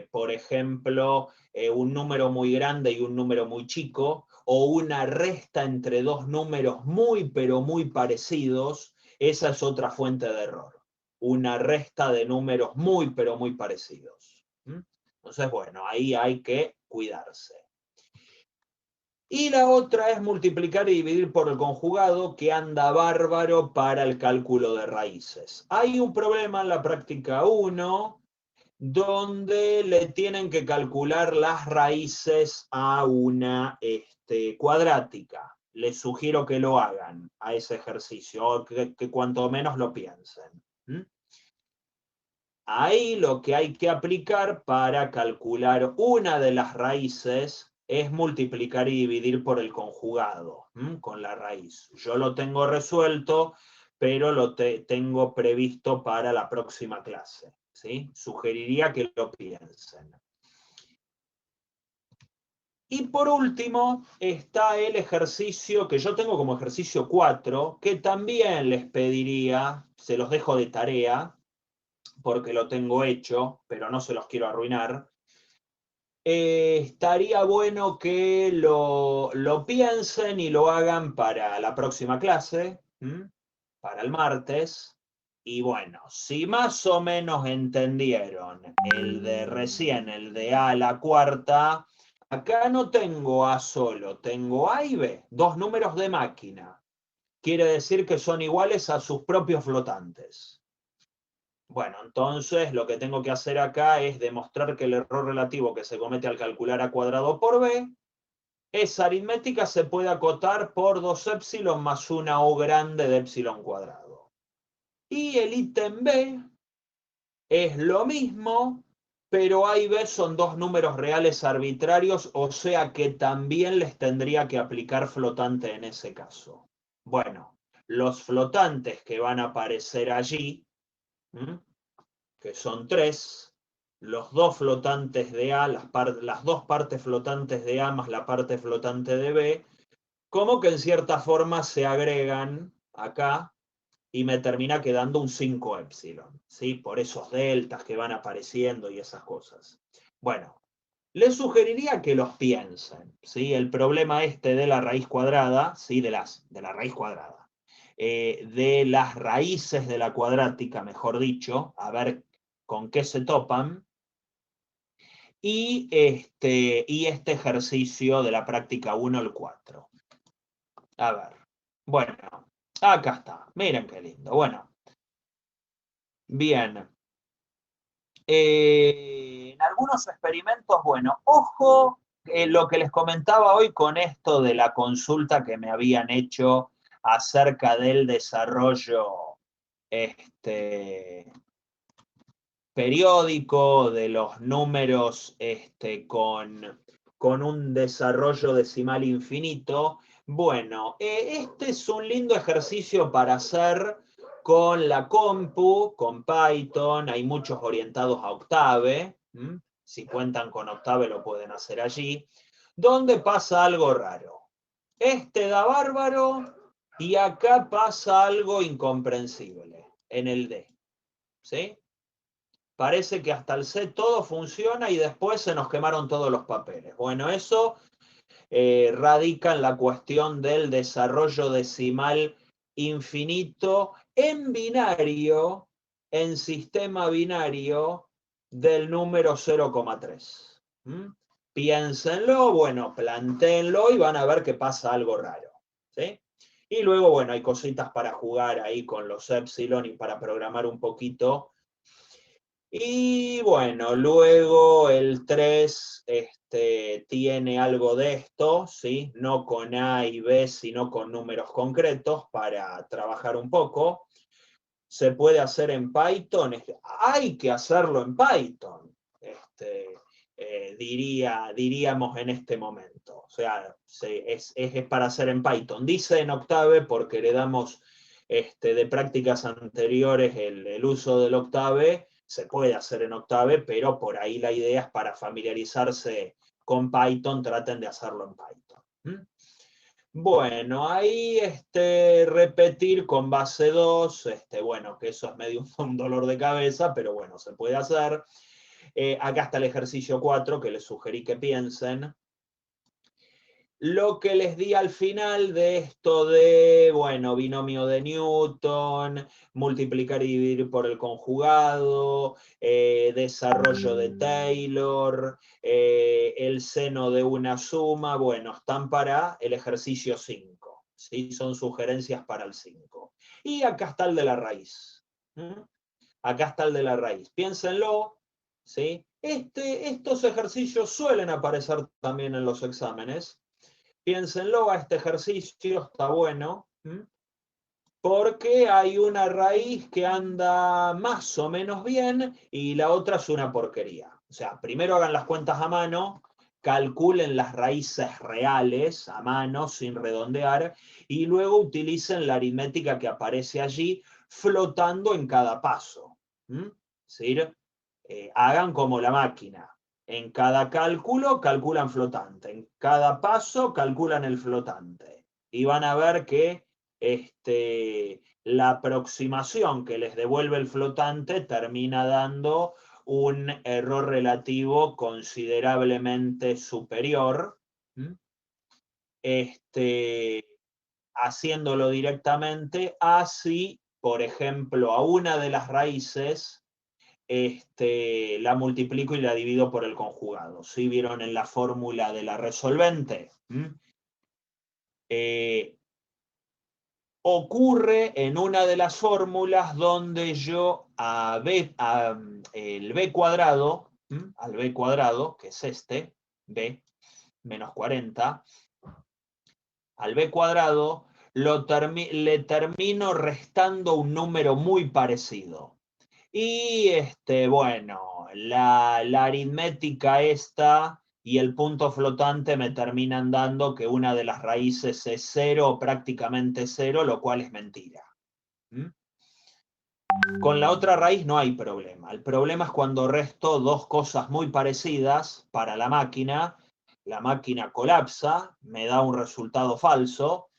por ejemplo, un número muy grande y un número muy chico, o una resta entre dos números muy, pero muy parecidos. Esa es otra fuente de error. Una resta de números muy, pero muy parecidos. Entonces, bueno, ahí hay que cuidarse. Y la otra es multiplicar y dividir por el conjugado, que anda bárbaro para el cálculo de raíces. Hay un problema en la práctica 1, donde le tienen que calcular las raíces a una cuadrática. Les sugiero que lo hagan a ese ejercicio, o que cuanto menos lo piensen. Ahí lo que hay que aplicar para calcular una de las raíces es multiplicar y dividir por el conjugado, con la raíz. Yo lo tengo resuelto, pero lo tengo previsto para la próxima clase. ¿Sí? Sugeriría que lo piensen. Y por último está el ejercicio que yo tengo como ejercicio 4, que también les pediría, se los dejo de tarea, porque lo tengo hecho, pero no se los quiero arruinar. Estaría bueno que lo piensen y lo hagan para la próxima clase, para el martes. Y bueno, si más o menos entendieron el de recién, el de A a la cuarta, acá no tengo A solo, tengo A y B, dos números de máquina. Quiere decir que son iguales a sus propios flotantes. Bueno, entonces lo que tengo que hacer acá es demostrar que el error relativo que se comete al calcular A cuadrado por B, esa aritmética se puede acotar por 2 épsilon más una O grande de épsilon cuadrado. Y el ítem B es lo mismo, pero A y B son dos números reales arbitrarios, o sea que también les tendría que aplicar flotante en ese caso. Bueno, los flotantes que van a aparecer allí, que son 3, los dos flotantes de A, las dos partes flotantes de A más la parte flotante de B, como que en cierta forma se agregan acá y me termina quedando un 5 épsilon, ¿sí? Por esos deltas que van apareciendo y esas cosas. Bueno, les sugeriría que los piensen, ¿sí? El problema de la raíz cuadrada, ¿sí? De la raíz cuadrada, de las raíces de la cuadrática, mejor dicho, a ver con qué se topan, y este ejercicio de la práctica 1 al 4. A ver, bueno, acá está, miren qué lindo. Bueno, bien. En algunos experimentos, bueno, ojo lo que les comentaba hoy con esto de la consulta que me habían hecho acerca del desarrollo periódico, de los números con un desarrollo decimal infinito. Bueno, este es un lindo ejercicio para hacer con la compu, con Python. Hay muchos orientados a Octave. Si cuentan con Octave lo pueden hacer allí. Donde pasa algo raro. Este da bárbaro y acá pasa algo incomprensible en el D. ¿Sí? Parece que hasta el C todo funciona y después se nos quemaron todos los papeles. Bueno, eso radica en la cuestión del desarrollo decimal infinito en binario, en sistema binario del número 0,3. Piénsenlo, bueno, plantéenlo y van a ver que pasa algo raro. ¿Sí? Y luego, bueno, hay cositas para jugar ahí con los epsilon y para programar un poquito. Y bueno, luego el 3 tiene algo de esto, ¿sí? No con A y B, sino con números concretos para trabajar un poco. Se puede hacer en Python, hay que hacerlo en Python, diríamos en este momento. O sea, es para hacer en Python. Dice en Octave porque heredamos de prácticas anteriores el uso del Octave. Se puede hacer en Octave, pero por ahí la idea es para familiarizarse con Python, traten de hacerlo en Python. Bueno, ahí repetir con base 2, bueno, que eso es medio un dolor de cabeza, pero bueno, se puede hacer. Acá está el ejercicio 4, que les sugerí que piensen. Lo que les di al final de esto de, bueno, binomio de Newton, multiplicar y dividir por el conjugado, desarrollo de Taylor, el seno de una suma, bueno, están para el ejercicio 5, ¿sí? Son sugerencias para el 5. Y acá está el de la raíz. Acá está el de la raíz. Piénsenlo, ¿sí? Estos ejercicios suelen aparecer también en los exámenes. Piénsenlo, a este ejercicio está bueno, porque hay una raíz que anda más o menos bien y la otra es una porquería. O sea, primero hagan las cuentas a mano, calculen las raíces reales a mano, sin redondear, y luego utilicen la aritmética que aparece allí, flotando en cada paso. ¿Sí? Hagan como la máquina. En cada cálculo calculan flotante, en cada paso calculan el flotante. Y van a ver que la aproximación que les devuelve el flotante termina dando un error relativo considerablemente superior. Haciéndolo directamente, así, por ejemplo, a una de las raíces la multiplico y la divido por el conjugado. ¿Sí? ¿Vieron en la fórmula de la resolvente? Ocurre en una de las fórmulas donde yo el b cuadrado, al b cuadrado, que es b menos 40, al b cuadrado le termino restando un número muy parecido. Y bueno, la aritmética esta y el punto flotante me terminan dando que una de las raíces es 0 o prácticamente 0, lo cual es mentira. Con la otra raíz no hay problema. El problema es cuando resto dos cosas muy parecidas para la máquina colapsa, me da un resultado falso,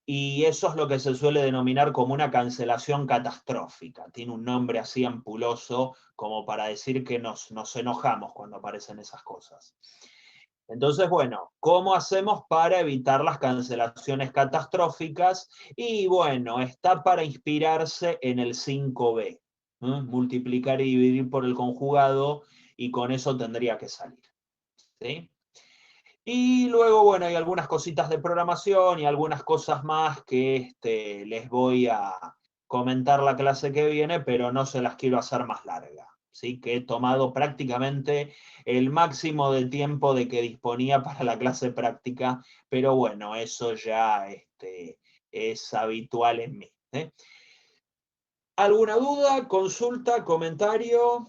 y eso es lo que se suele denominar como una cancelación catastrófica. Tiene un nombre así ampuloso como para decir que nos enojamos cuando aparecen esas cosas. Entonces, bueno, ¿cómo hacemos para evitar las cancelaciones catastróficas? Y bueno, está para inspirarse en el 5B. Multiplicar y dividir por el conjugado, y con eso tendría que salir. ¿Sí? Y luego, bueno, hay algunas cositas de programación y algunas cosas más que les voy a comentar la clase que viene, pero no se las quiero hacer más larga. ¿Sí? Que he tomado prácticamente el máximo de tiempo de que disponía para la clase práctica, pero bueno, eso ya es habitual en mí. ¿Alguna duda, consulta, comentario?